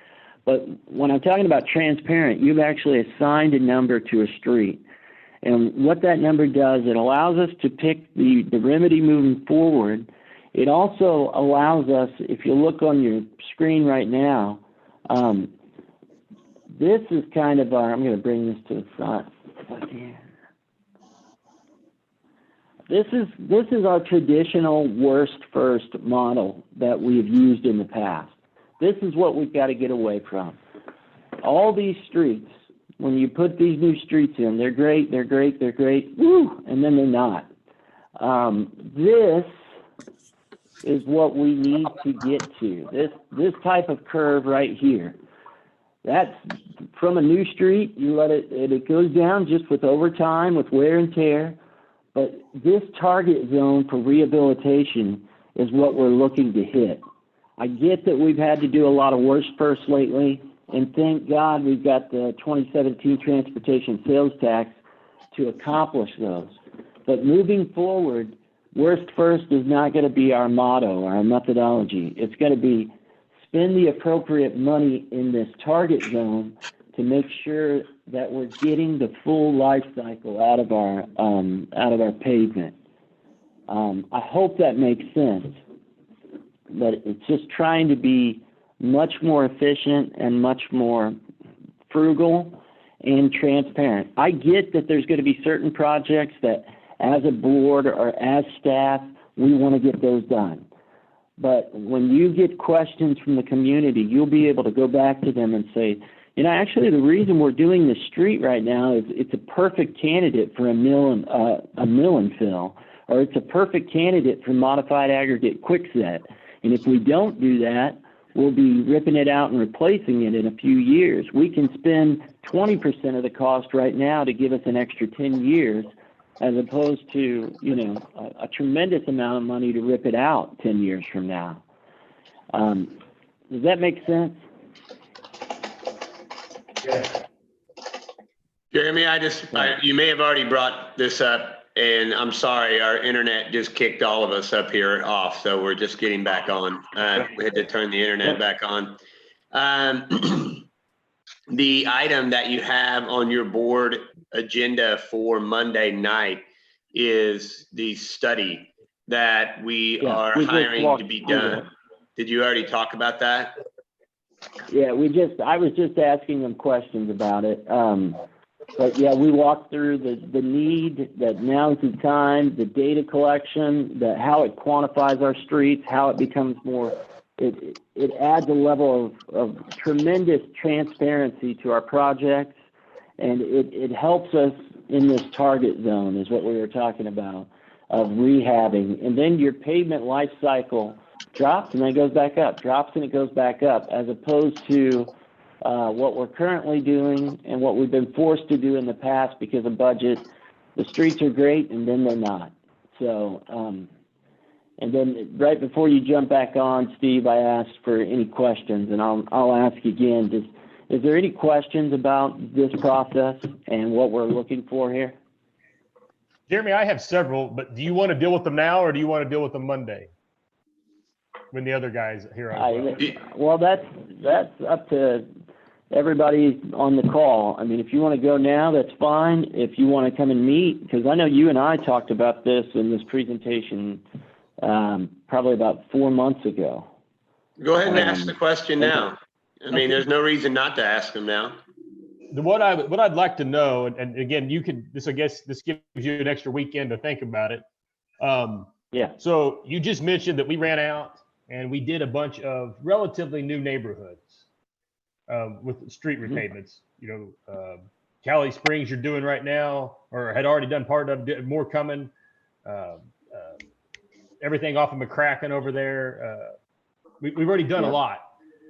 But when I'm talking about transparent, you've actually assigned a number to a street. And what that number does, it allows us to pick the remedy moving forward. It also allows us, if you look on your screen right now, this is kind of our, I'm going to bring this to the front. This is our traditional worst first model that we've used in the past. This is what we've got to get away from. All these streets, when you put these new streets in, they're great, woo, and then they're not. This is what we need to get to. This type of curve right here. That's from a new street, you let it goes down just with overtime, with wear and tear. But this target zone for rehabilitation is what we're looking to hit. I get that we've had to do a lot of worst first lately, and thank God we've got the 2017 transportation sales tax to accomplish those. But moving forward, worst first is not going to be our motto, our methodology. It's going to be spend the appropriate money in this target zone to make sure that we're getting the full life cycle out of our pavement. I hope that makes sense, but it's just trying to be much more efficient and much more frugal and transparent. I get that there's going to be certain projects that as a board or as staff, we want to get those done. But when you get questions from the community, you'll be able to go back to them and say, actually the reason we're doing this street right now is it's a perfect candidate for a mill and fill, or it's a perfect candidate for modified aggregate quickset. And if we don't do that, we'll be ripping it out and replacing it in a few years. We can spend 20% of the cost right now to give us an extra 10 years, as opposed to, a tremendous amount of money to rip it out 10 years from now. Does that make sense? Yeah. Jeremy, you may have already brought this up, and I'm sorry, our internet just kicked all of us up here off, so we're just getting back on. We had to turn the internet back on. The item that you have on your board agenda for Monday night is the study that we are hiring to be done. Did you already talk about that? Yeah, I was just asking them questions about it. But yeah, we walked through the need, that now's the time, the data collection, how it quantifies our streets, how it becomes more, it adds a level of tremendous transparency to our projects. And it helps us in this target zone is what we were talking about, of rehabbing. And then your pavement life cycle drops and then it goes back up, drops and it goes back up, as opposed to what we're currently doing and what we've been forced to do in the past because of budget. The streets are great and then they're not. So, and then right before you jump back on, Steve, I asked for any questions, and I'll ask again. Is there any questions about this process and what we're looking for here? Jeremy, I have several, but do you want to deal with them now or do you want to deal with them Monday? When the other guys here are. Well, that's up to everybody on the call. I mean, if you want to go now, that's fine. If you want to come and meet, because I know you and I talked about this in this presentation probably about 4 months ago. Go ahead and ask the question now. I mean, there's no reason not to ask them now. What I'd like to know, and again, I guess this gives you an extra weekend to think about it. Yeah. So you just mentioned that we ran out and we did a bunch of relatively new neighborhoods with street repavements. You know, Cali Springs you're doing right now, or had already done part of, more coming. Everything off of McCracken over there. We've already done a lot.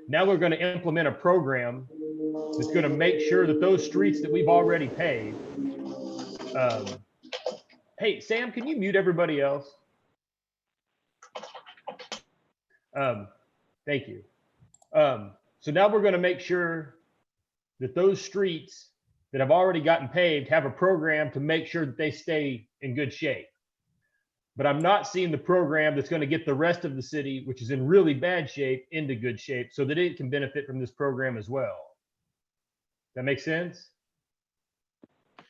Now we're going to implement a program that's going to make sure that those streets that we've already paved. Hey, Sam, can you mute everybody else? Thank you. So now we're going to make sure that those streets that have already gotten paved have a program to make sure that they stay in good shape. But I'm not seeing the program that's going to get the rest of the city, which is in really bad shape, into good shape so that it can benefit from this program as well. That makes sense?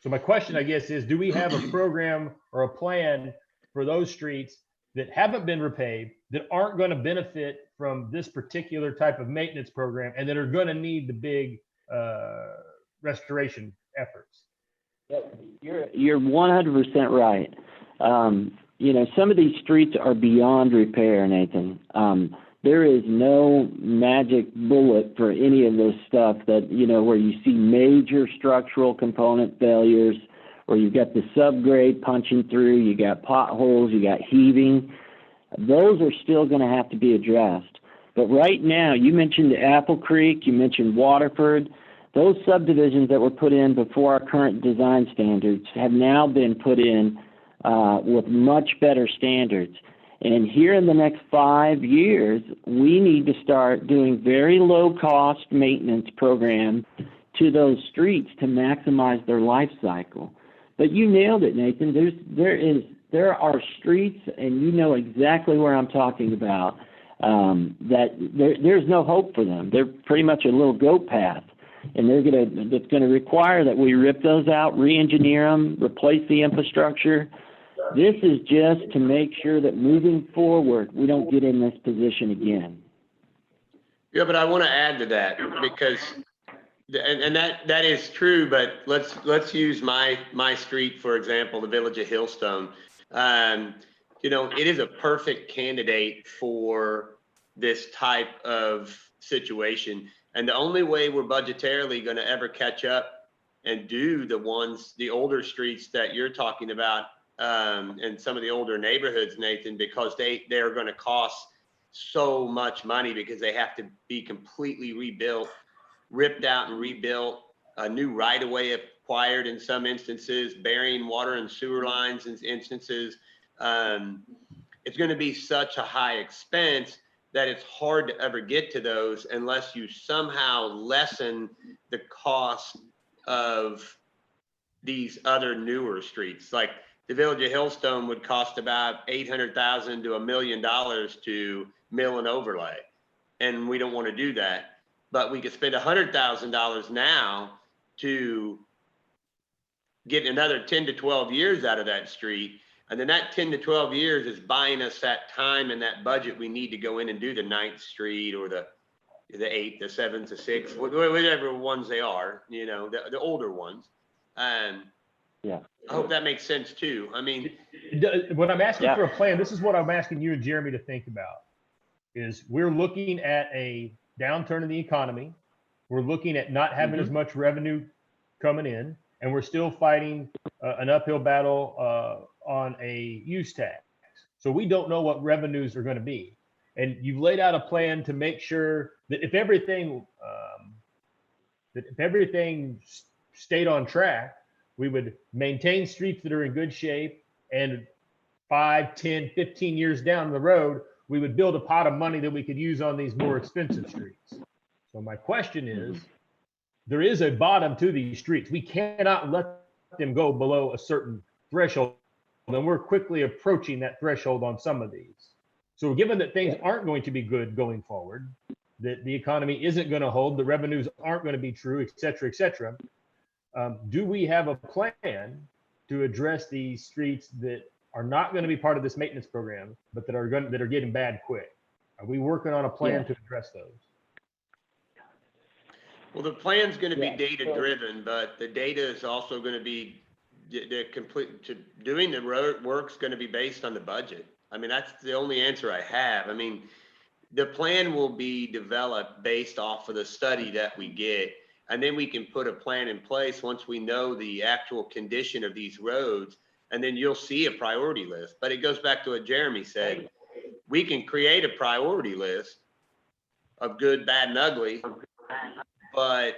So my question, I guess, is do we have a program or a plan for those streets that haven't been repaved, that aren't going to benefit from this particular type of maintenance program, and that are going to need the big restoration efforts? You're 100% right. You know, some of these streets are beyond repair, Nathan. There is no magic bullet for any of this stuff that, you know, where you see major structural component failures, or you've got the subgrade punching through, you got potholes, you got heaving. Those are still going to have to be addressed. But right now, you mentioned Apple Creek, you mentioned Waterford. Those subdivisions that were put in before our current design standards have now been put in with much better standards. And here in the next 5 years, we need to start doing very low-cost maintenance programs to those streets to maximize their life cycle. But you nailed it, Nathan. There are streets, and you know exactly where I'm talking about, that there's no hope for them. They're pretty much a little goat path. And it's going to require that we rip those out, re-engineer them, replace the infrastructure. This is just to make sure that moving forward, we don't get in this position again. Yeah, but I want to add to that because, and that is true, but let's use my street, for example, the Village of Hillstone. You know, it is a perfect candidate for this type of situation. And the only way we're budgetarily going to ever catch up and do the older streets that you're talking about, and some of the older neighborhoods, Nathan, because they're going to cost so much money because they have to be completely rebuilt, ripped out and rebuilt, a new right-of-way acquired in some instances, burying water and sewer lines in instances. It's going to be such a high expense that it's hard to ever get to those unless you somehow lessen the cost of these other newer streets. Like the Village of Hillstone would cost about $800,000 to $1 million to mill and overlay. And we don't want to do that, but we could spend $100,000 now to get another 10 to 12 years out of that street. And then that 10 to 12 years is buying us that time and that budget we need to go in and do the 9th Street or the the 8, the 7, the 6, whatever ones they are, the older ones. Yeah. I hope that makes sense too. I mean, When I'm asking Yeah. for a plan, this is what I'm asking you and Jeremy to think about. Is we're looking at a downturn in the economy. We're looking at not having as much revenue coming in, and we're still fighting an uphill battle on a use tax. So we don't know what revenues are going to be. And you've laid out a plan to make sure that if everything stayed on track, we would maintain streets that are in good shape, and 5, 10, 15 years down the road, we would build a pot of money that we could use on these more expensive streets. So my question is, there is a bottom to these streets. We cannot let them go below a certain threshold, and we're quickly approaching that threshold on some of these. So given that things aren't going to be good going forward, that the economy isn't going to hold, the revenues aren't going to be true, et cetera, do we have a plan to address these streets that are not going to be part of this maintenance program, but that are getting bad quick? Are we working on a plan to address those? well, the plan's going to be data driven, but the data is also going to be doing the road work's going to be based on the budget. I mean, that's the only answer I have. I mean, the plan will be developed based off of the study that we get, and then we can put a plan in place once we know the actual condition of these roads, and then you'll see a priority list. But it goes back to what Jeremy said. We can create a priority list of good, bad, and ugly, but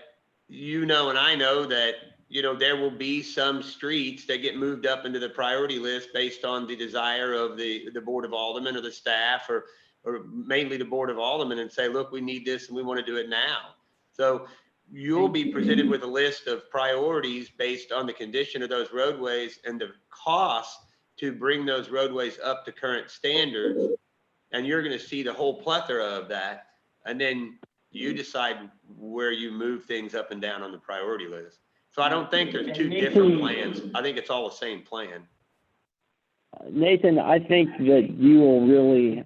and I know that there will be some streets that get moved up into the priority list based on the desire of the Board of Aldermen or the staff, or mainly the Board of Aldermen, and say, look, we need this and we want to do it now. So you'll be presented with a list of priorities based on the condition of those roadways and the cost to bring those roadways up to current standards. And you're going to see the whole plethora of that. And then you decide where you move things up and down on the priority list. So I don't think there's two different plans. I think it's all the same plan. Nathan, I think that you will really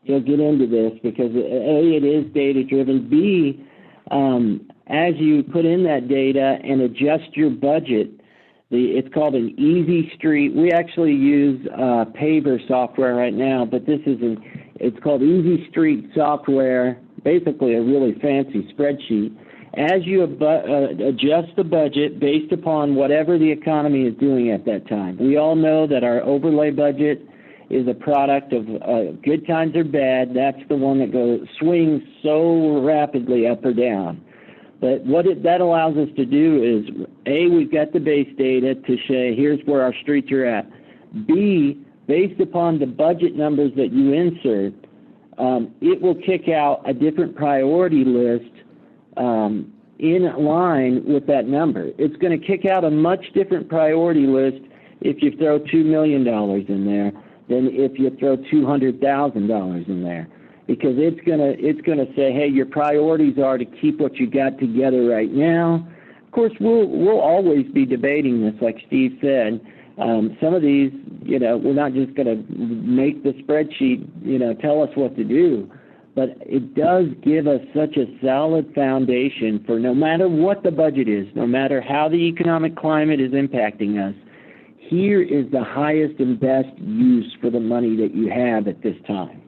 you'll get into this because A, it is data driven. B, as you put in that data and adjust your budget, it's called an easy street. We actually use paver software right now, but it's called Easy Street software, basically a really fancy spreadsheet. As you adjust the budget based upon whatever the economy is doing at that time. We all know that our overlay budget is a product of good times or bad. That's the one that swings so rapidly up or down. But what that allows us to do is, A, we've got the base data to say here's where our streets are at. B, based upon the budget numbers that you insert, it will kick out a different priority list in line with that number. It's going to kick out a much different priority list if you throw $2 million in there than if you throw $200,000 in there, because it's gonna say, hey, your priorities are to keep what you got together right now. Of course, we'll always be debating this, like Steve said. Some of these, we're not just going to make the spreadsheet, tell us what to do. But it does give us such a solid foundation for no matter what the budget is, no matter how the economic climate is impacting us, here is the highest and best use for the money that you have at this time.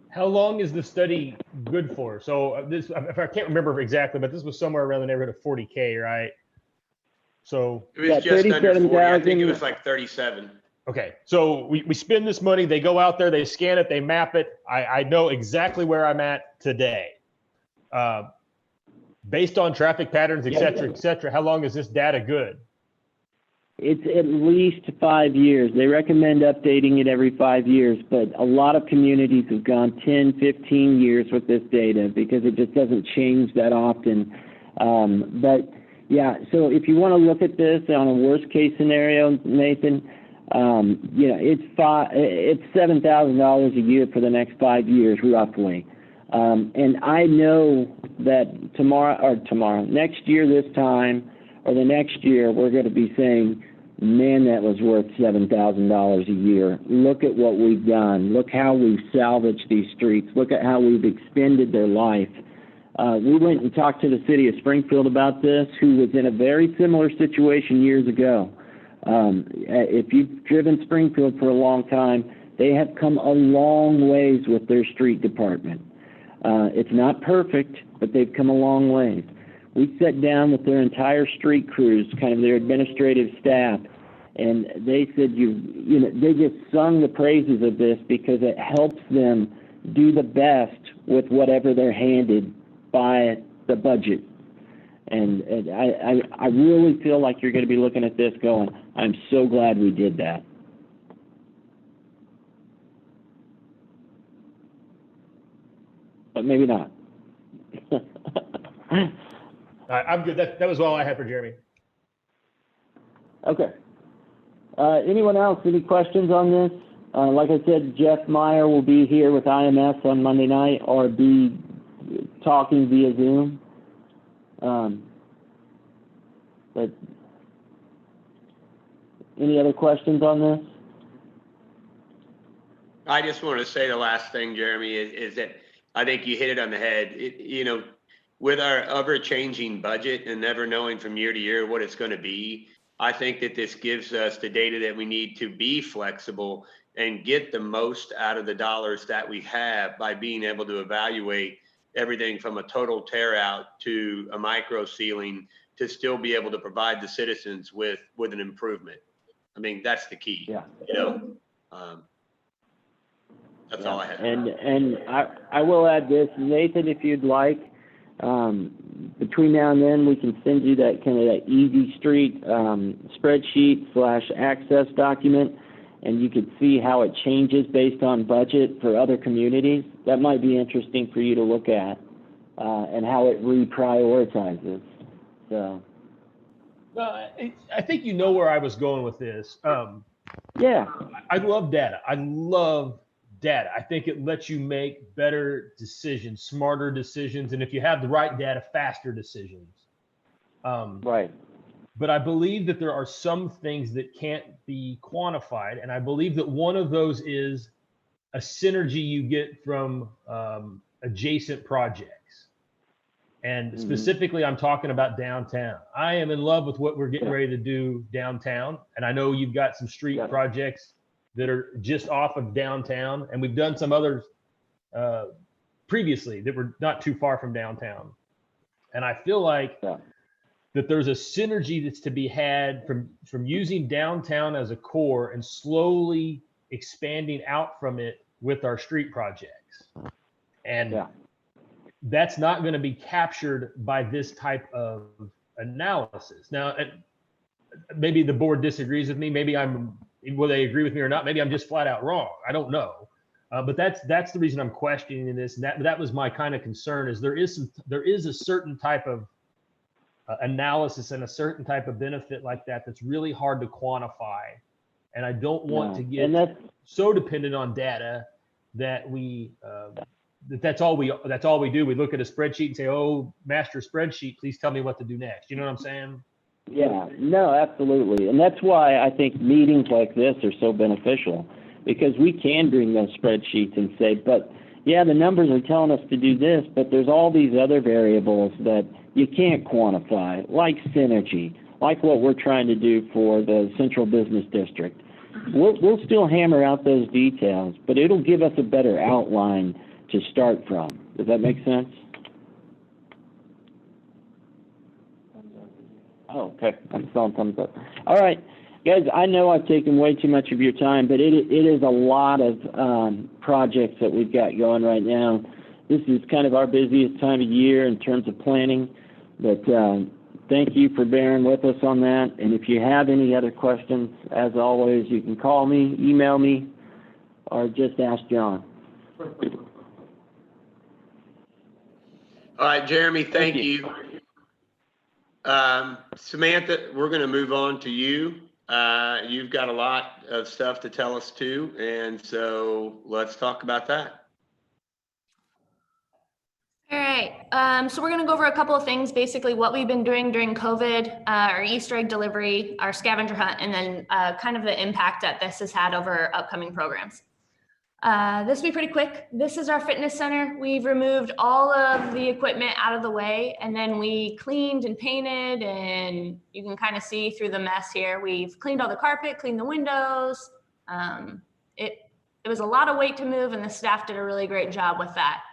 How long is the study good for? So this, if I can't remember exactly, but this was somewhere around the neighborhood of 40K, right? So it was just under 40. I think it was like 37. Okay, so we spend this money, they go out there, they scan it, they map it. I know exactly where I'm at today. Based on traffic patterns, et cetera, how long is this data good? It's at least 5 years. They recommend updating it every 5 years, but a lot of communities have gone 10, 15 years with this data because it just doesn't change that often. But yeah, so if you want to look at this on a worst case scenario, Nathan, it's $7,000 a year for the next 5 years, roughly. And I know that next year this time, or the next year, we're going to be saying, man, that was worth $7,000 a year. Look at what we've done. Look how we've salvaged these streets. Look at how we've extended their life. We went and talked to the city of Springfield about this, who was in a very similar situation years ago. If you've driven Springfield for a long time, they have come a long ways with their street department. It's not perfect, but they've come a long ways. We sat down with their entire street crews, kind of their administrative staff, and they said, you know, they just sung the praises of this because it helps them do the best with whatever they're handed by the budget. And I really feel like you're going to be looking at this going, I'm so glad we did that. But maybe not. All right, I'm good. That was all I had for Jeremy. Okay. Anyone else? Any questions on this? Like I said, Jeff Meyer will be here with IMS on Monday night or be talking via Zoom. But any other questions on this? I just want to say the last thing, Jeremy, is that I think you hit it on the head. You know, with our ever-changing budget and never knowing from year to year what it's going to be, I think that this gives us the data that we need to be flexible and get the most out of the dollars that we have by being able to evaluate everything from a total tear out to a micro sealing to still be able to provide the citizens with an improvement. I mean, that's the key. Yeah. You know, that's all I have. And I will add this, Nathan, if you'd like, between now and then, we can send you that kind of that Easy Street spreadsheet / access document, and you could see how it changes based on budget for other communities. That might be interesting for you to look at, and how it reprioritizes. So. I think you know where I was going with this. Yeah. I love data. I love data. I think it lets you make better decisions, smarter decisions, and if you have the right data, faster decisions. Right. But I believe that there are some things that can't be quantified, and I believe that one of those is a synergy you get from adjacent projects. And specifically, I'm talking about downtown. I am in love with what we're getting ready to do downtown, and I know you've got some street projects that are just off of downtown, and we've done some others previously that were not too far from downtown. And I feel like that there's a synergy that's to be had from using downtown as a core and slowly expanding out from it with our street projects. And that's not going to be captured by this type of analysis. Now, maybe the board disagrees with me. Maybe will they agree with me or not? Maybe I'm just flat out wrong. I don't know. But that's the reason I'm questioning this. And that was my kind of concern, is there is a certain type of analysis and a certain type of benefit like that that's really hard to quantify. And I don't want to get so dependent on data that that's all we do. We look at a spreadsheet and say, oh, master spreadsheet, please tell me what to do next. You know what I'm saying? Yeah, no, absolutely. And that's why I think meetings like this are so beneficial, because we can bring those spreadsheets and say, but yeah, the numbers are telling us to do this, but there's all these other variables that you can't quantify, like synergy, like what we're trying to do for the Central Business District. We'll still hammer out those details, but it'll give us a better outline to start from. Does that make sense? Oh, okay. I'm throwing thumbs up. All right, guys, I know I've taken way too much of your time, but it is a lot of projects that we've got going right now. This is kind of our busiest time of year in terms of planning, but thank you for bearing with us on that. And if you have any other questions, as always, you can call me, email me, or just ask John. All right, Jeremy, thank you. Samantha, we're going to move on to you. You've got a lot of stuff to tell us too, and so let's talk about that. All right. Okay, so we're gonna go over a couple of things, basically what we've been doing during COVID, our Easter egg delivery, our scavenger hunt, and then kind of the impact that this has had over upcoming programs. This will be pretty quick. This is our fitness center. We've removed all of the equipment out of the way, and then we cleaned and painted, and you can kind of see through the mess here. We've cleaned all the carpet, cleaned the windows. It was a lot of weight to move, and the staff did a really great job with that.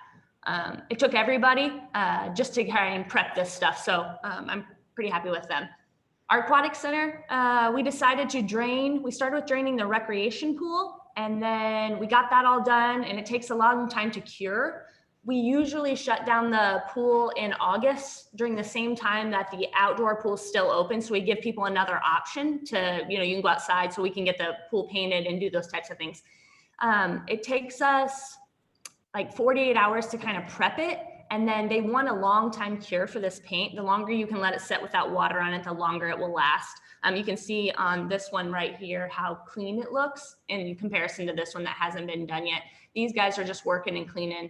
It took everybody just to try and prep this stuff, so I'm pretty happy with them. Our aquatic center, we decided to drain. We started with draining the recreation pool, and then we got that all done, and it takes a long time to cure. We usually shut down the pool in August during the same time that the outdoor pool is still open, so we give people another option to, you can go outside so we can get the pool painted and do those types of things. It takes us like 48 hours to kind of prep it. And then they want a long time cure for this paint. The longer you can let it sit without water on it, the longer it will last. You can see on this one right here how clean it looks in comparison to this one that hasn't been done yet. These guys are just working and cleaning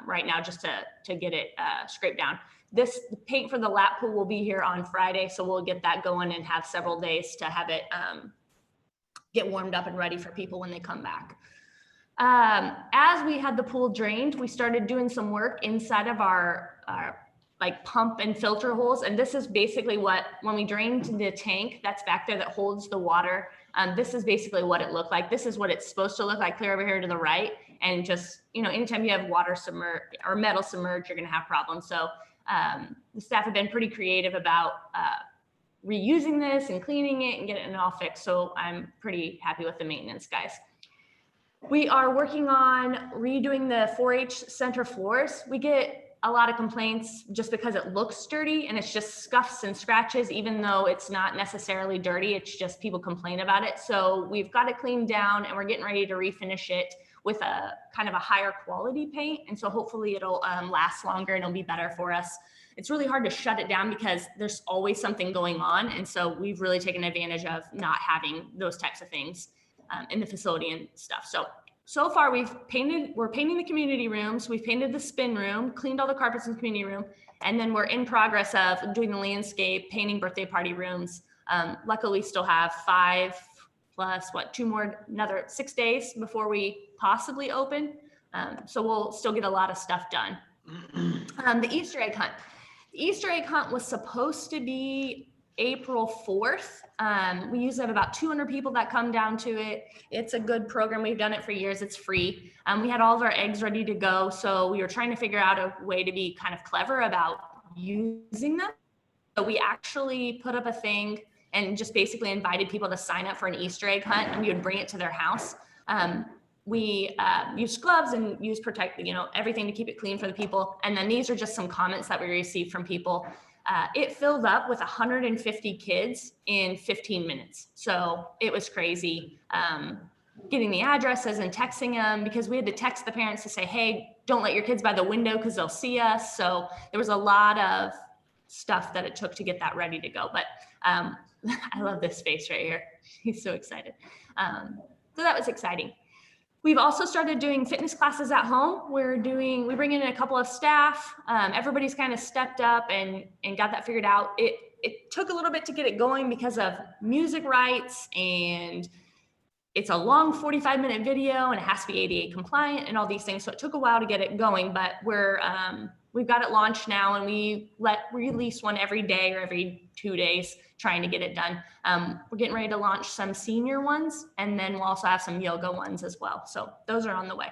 right now just to get it scraped down. This paint for the lap pool will be here on Friday, so we'll get that going and have several days to have it get warmed up and ready for people when they come back. As we had the pool drained, we started doing some work inside of our like pump and filter holes. And this is basically when we drained the tank that's back there that holds the water, this is basically what it looked like. This is what it's supposed to look like, clear over here to the right. And just, anytime you have water submerged or metal submerged, you're going to have problems. So the staff have been pretty creative about reusing this and cleaning it and getting it all fixed. So I'm pretty happy with the maintenance, guys. We are working on redoing the 4-H center floors. We get a lot of complaints just because it looks dirty and it's just scuffs and scratches, even though it's not necessarily dirty. It's just people complain about it. So we've got it cleaned down and we're getting ready to refinish it with a kind of a higher quality paint. And so hopefully it'll last longer and it'll be better for us. It's really hard to shut it down because there's always something going on. And so we've really taken advantage of not having those types of things in the facility and stuff. So far we're painting the community rooms, we've painted the spin room, cleaned all the carpets in the community room, and then we're in progress of doing the landscape, painting birthday party rooms. Luckily we still have 5 plus another 6 days before we possibly open. So we'll still get a lot of stuff done. The Easter egg hunt. The Easter egg hunt was supposed to be April 4th. We usually have about 200 people that come down to it. It's a good program. We've done it for years. It's free. We had all of our eggs ready to go. So we were trying to figure out a way to be kind of clever about using them. So we actually put up a thing and just basically invited people to sign up for an Easter egg hunt, and we would bring it to their house. We use gloves and use everything to keep it clean for the people. And then these are just some comments that we received from people. It filled up with 150 kids in 15 minutes. So it was crazy getting the addresses and texting them, because we had to text the parents to say, hey, don't let your kids by the window because they'll see us. So there was a lot of stuff that it took to get that ready to go. But I love this face right here. He's so excited. So that was exciting. We've also started doing fitness classes at home. We bring in a couple of staff. Everybody's kind of stepped up and got that figured out. It took a little bit to get it going because of music rights, and it's a long 45-minute video and it has to be ADA compliant and all these things. So it took a while to get it going, but we've got it launched now, and we release one every day or every 2 days, trying to get it done. We're getting ready to launch some senior ones, and then we'll also have some yoga ones as well. So those are on the way.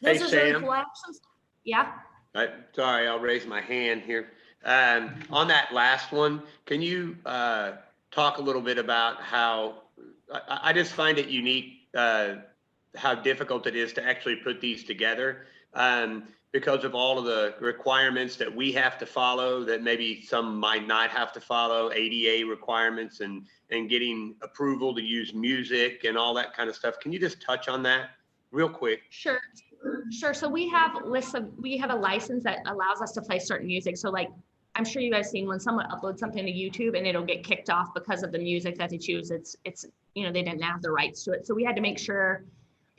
Hey, Sam. Cool. Yeah. Sorry, I'll raise my hand here. On that last one, can you talk a little bit about how, I just find it unique how difficult it is to actually put these together. Because of all of the requirements that we have to follow that maybe some might not have to follow, ADA requirements and getting approval to use music and all that kind of stuff. Can you just touch on that real quick? Sure. So we have a license that allows us to play certain music. So like, I'm sure you guys seen when someone uploads something to YouTube and it'll get kicked off because of the music that they choose. It's they didn't have the rights to it. So we had to make sure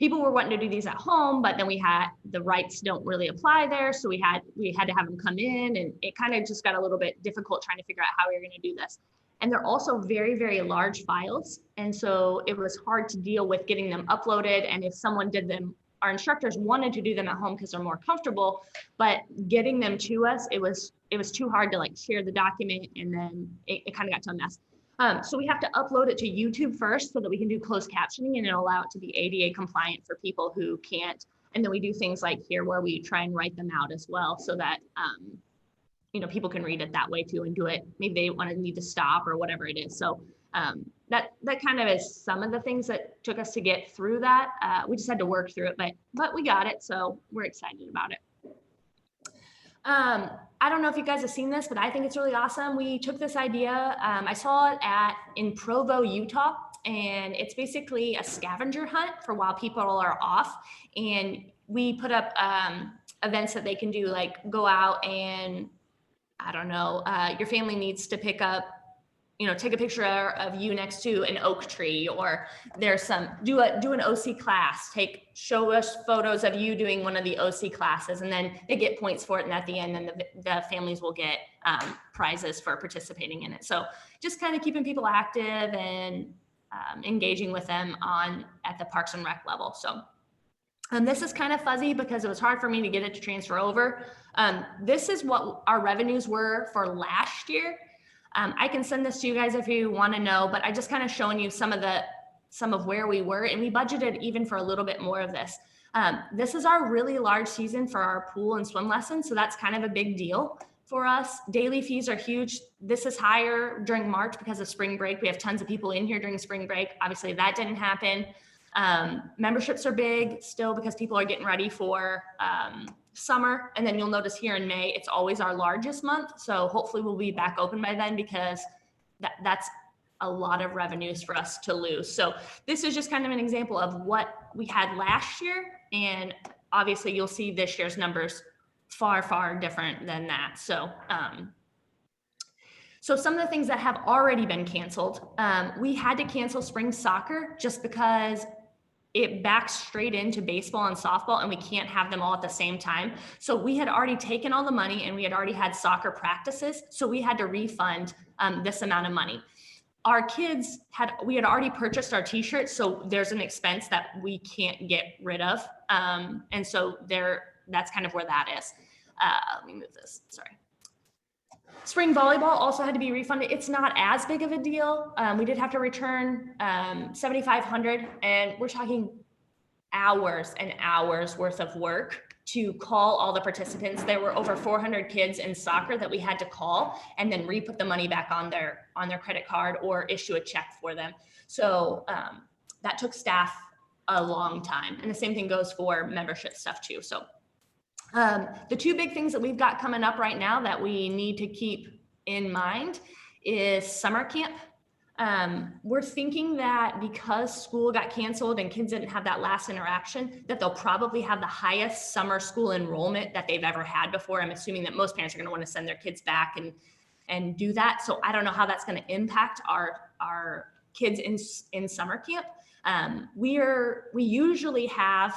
people were wanting to do these at home, but then we had the rights don't really apply there. So we had to have them come in, and it kind of just got a little bit difficult trying to figure out how we were going to do this. And they're also very, very large files. And so it was hard to deal with getting them uploaded. And if someone did them, our instructors wanted to do them at home because they're more comfortable, but getting them to us, it was too hard to like share the document, and then it kind of got to a mess. So we have to upload it to YouTube first so that we can do closed captioning and allow it to be ADA compliant for people who can't. And then we do things like here where we try and write them out as well so that, people can read it that way too and do it. Maybe they need to stop or whatever it is. So that kind of is some of the things that took us to get through that. We just had to work through it, but we got it. So we're excited about it. I don't know if you guys have seen this, but I think it's really awesome. We took this idea. I saw it in Provo, Utah, and it's basically a scavenger hunt for while people are off. And we put up events that they can do, like go out and, I don't know, your family needs to pick up, take a picture of you next to an oak tree, or there's do an OC class, show us photos of you doing one of the OC classes, and then they get points for it. And at the end, then the families will get prizes for participating in it. So just kind of keeping people active and engaging with them at the Parks and Rec level. So this is kind of fuzzy because it was hard for me to get it to transfer over. This is what our revenues were for last year. I can send this to you guys if you want to know, but I just kind of showing you some of where we were, and we budgeted even for a little bit more of this. This is our really large season for our pool and swim lessons. So that's kind of a big deal for us. Daily fees are huge. This is higher during March because of spring break. We have tons of people in here during spring break. Obviously that didn't happen. Memberships are big still because people are getting ready for summer. And then you'll notice here in May, it's always our largest month. So hopefully we'll be back open by then, because that's a lot of revenues for us to lose. So this is just kind of an example of what we had last year. And obviously you'll see this year's numbers far, far different than that. So, so some of the things that have already been canceled, we had to cancel spring soccer just because it backs straight into baseball and softball, and we can't have them all at the same time. So we had already taken all the money, and we had already had soccer practices. So we had to refund this amount of money. Our kids we had already purchased our t-shirts. So there's an expense that we can't get rid of. And so that's kind of where that is. Let me move this, sorry. Spring volleyball also had to be refunded. It's not as big of a deal. We did have to return $7,500, and we're talking hours and hours worth of work to call all the participants. There were over 400 kids in soccer that we had to call and then re-put the money back on their credit card or issue a check for them. So that took staff a long time. And the same thing goes for membership stuff too. So the two big things that we've got coming up right now that we need to keep in mind is summer camp. We're thinking that because school got canceled and kids didn't have that last interaction, that they'll probably have the highest summer school enrollment that they've ever had before. I'm assuming that most parents are going to want to send their kids back and do that. So I don't know how that's going to impact our kids in summer camp. We usually have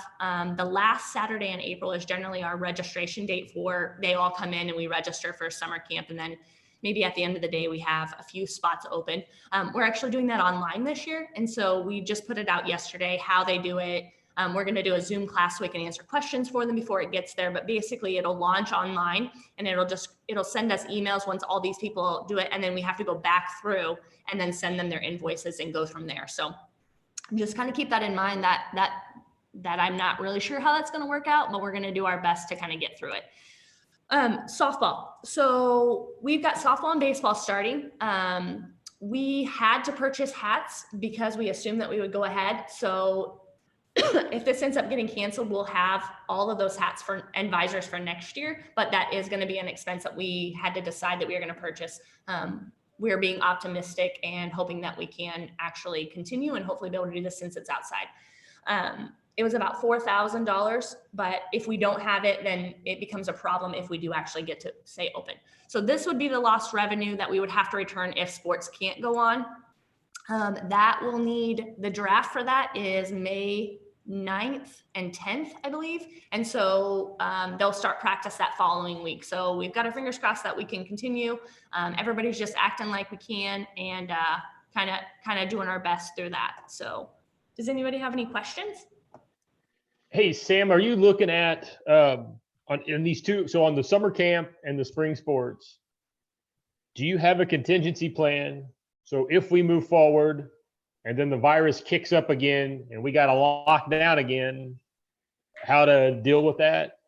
the last Saturday in April is generally our registration date for, they all come in and we register for summer camp. And then maybe at the end of the day, we have a few spots open. We're actually doing that online this year. And so we just put it out yesterday, how they do it. We're going to do a Zoom class so we can answer questions for them before it gets there. But basically it'll launch online, and it'll send us emails once all these people do it. And then we have to go back through and then send them their invoices and go from there. So just kind of keep that in mind, that I'm not really sure how that's going to work out, but we're going to do our best to kind of get through it. Softball. So we've got softball and baseball starting. We had to purchase hats because we assumed that we would go ahead. So if this ends up getting canceled, we'll have all of those hats and visors for next year, but that is going to be an expense that we had to decide that we are going to purchase. We're being optimistic and hoping that we can actually continue and hopefully be able to do this since it's outside. It was about $4,000, but if we don't have it, then it becomes a problem if we do actually get to stay open. So this would be the lost revenue that we would have to return if sports can't go on. That will need, the draft for that is May 9th and 10th, I believe. And so they'll start practice that following week. So we've got our fingers crossed that we can continue. Everybody's just acting like we can and kind of doing our best through that. So does anybody have any questions? Hey, Sam, are you looking at in these two, so on the summer camp and the spring sports, do you have a contingency plan? So if we move forward and then the virus kicks up again and we got to lock down again, how to deal with that?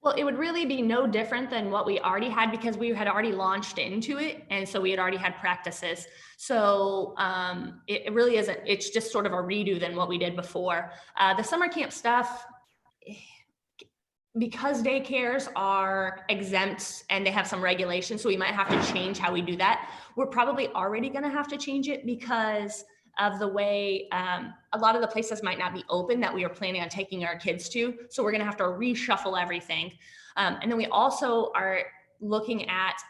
Well, it would really be no different than what we already had because we had already launched into it. And so we had already had practices. So it really isn't, it's just sort of a redo than what we did before. The summer camp stuff, because daycares are exempt and they have some regulations, so we might have to change how we do that. We're probably already going to have to change it because of the way a lot of the places might not be open that we are planning on taking our kids to. So we're going to have to reshuffle everything. And then we also are looking at,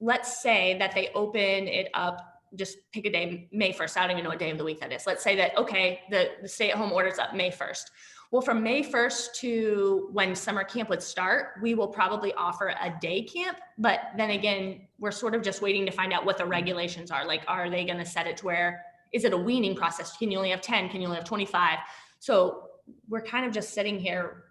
let's say that they open it up, just pick a day, May 1st. I don't even know what day of the week that is. Let's say that, okay, the stay-at-home order's up May 1st. Well, from May 1st to when summer camp would start, we will probably offer a day camp. But then again, we're sort of just waiting to find out what the regulations are. Like, are they going to set it to where, is it a weaning process? Can you only have 10? Can you only have 25? So we're kind of just sitting here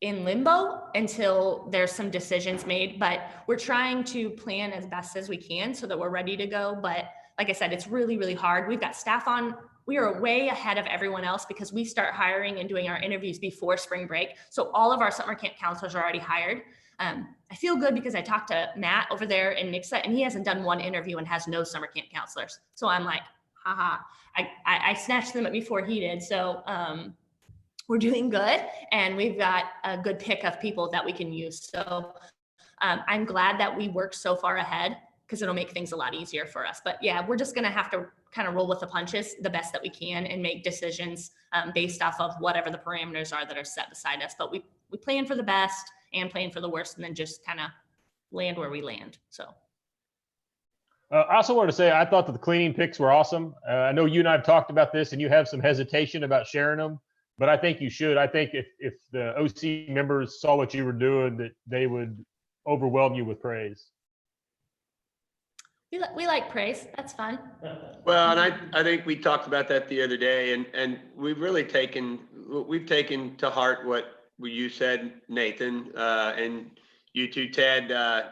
in limbo until there's some decisions made, but we're trying to plan as best as we can so that we're ready to go. But like I said, it's really, really hard. We've got staff on. We are way ahead of everyone else because we start hiring and doing our interviews before spring break. So all of our summer camp counselors are already hired. I feel good because I talked to Matt over there in Nixa and he hasn't done one interview and has no summer camp counselors. So I'm like, haha, I snatched them up before he did. So we're doing good and we've got a good pick of people that we can use. So I'm glad that we worked so far ahead because it'll make things a lot easier for us. But yeah, we're just going to have to kind of roll with the punches the best that we can and make decisions based off of whatever the parameters are that are set beside us. But we plan for the best and plan for the worst and then just kind of land where we land. So. I also wanted to say, I thought that the cleaning pics were awesome. I know you and I have talked about this and you have some hesitation about sharing them, but I think you should. I think if the OC members saw what you were doing, that they would overwhelm you with praise. We like praise. That's fun. Well, and I think we talked about that the other day, and we've really taken to heart what you said, Nathan, and you too, Ted.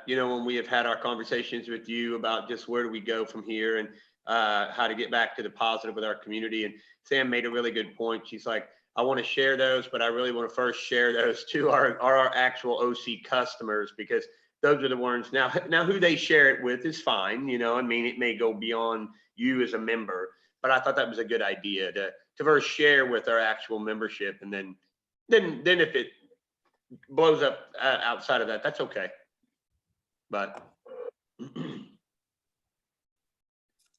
When we have had our conversations with you about just where do we go from here and how to get back to the positive with our community. And Sam made a really good point. She's like, I want to share those, but I really want to first share those to our actual OC customers because those are the ones now who they share it with is fine. It may go beyond you as a member, but I thought that was a good idea to first share with our actual membership. And then if it blows up outside of that, that's okay. But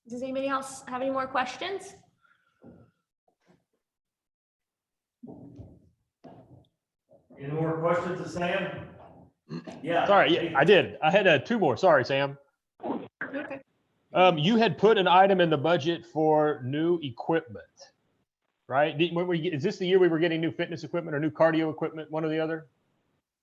does anybody else have any more questions? Any more questions to Sam? Yeah. Sorry, I did. I had two more. Sorry, Sam. Okay. You had put an item in the budget for new equipment, right? Is this the year we were getting new fitness equipment or new cardio equipment, one or the other?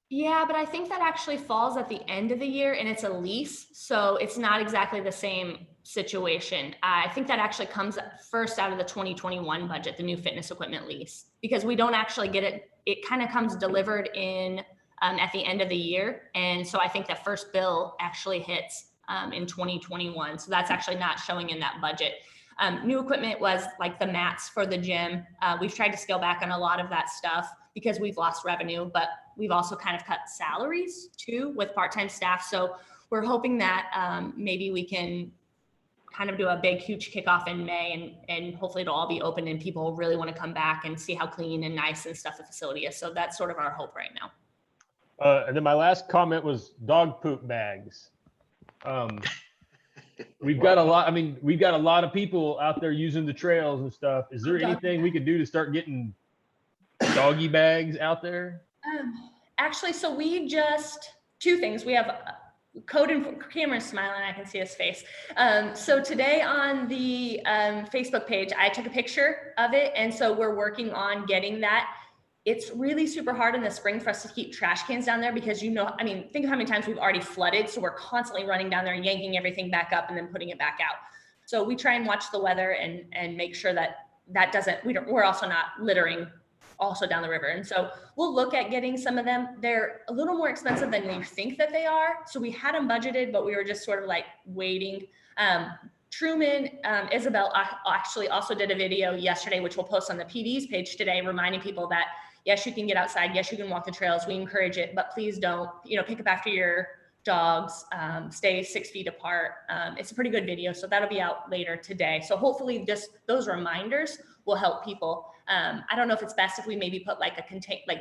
Yeah, but I think that actually falls at the end of the year and it's a lease. So it's not exactly the same situation. I think that actually comes first out of the 2021 budget, the new fitness equipment lease, because we don't actually get it. It kind of comes delivered in at the end of the year. And so I think that first bill actually hits in 2021. So that's actually not showing in that budget. New equipment was like the mats for the gym. We've tried to scale back on a lot of that stuff because we've lost revenue, but we've also kind of cut salaries too with part-time staff. So we're hoping that maybe we can kind of do a big, huge kickoff in May and hopefully it'll all be open and people really want to come back and see how clean and nice and stuff the facility is. So that's sort of our hope right now. And then my last comment was dog poop bags. We've got a lot of people out there using the trails and stuff. Is there anything we could do to start getting doggy bags out there? Actually, so we just, two things. We have Cameron's smiling, I can see his face. So today on the Facebook page, I took a picture of it. And so we're working on getting that. It's really super hard in the spring for us to keep trash cans down there because, you know, I mean, think of how many times we've already flooded. So we're constantly running down there and yanking everything back up and then putting it back out. So we try and watch the weather and make sure that doesn't, we're also not littering also down the river. And so we'll look at getting some of them. They're a little more expensive than you think that they are. So we had them budgeted, but we were just sort of like waiting. Truman, Isabel actually also did a video yesterday, which we'll post on the PD's page today, reminding people that yes, you can get outside. Yes, you can walk the trails. We encourage it, but please don't, you know, pick up after your dogs, stay 6 feet apart. It's a pretty good video. So that'll be out later today. So hopefully just those reminders will help people. I don't know if it's best if we maybe put like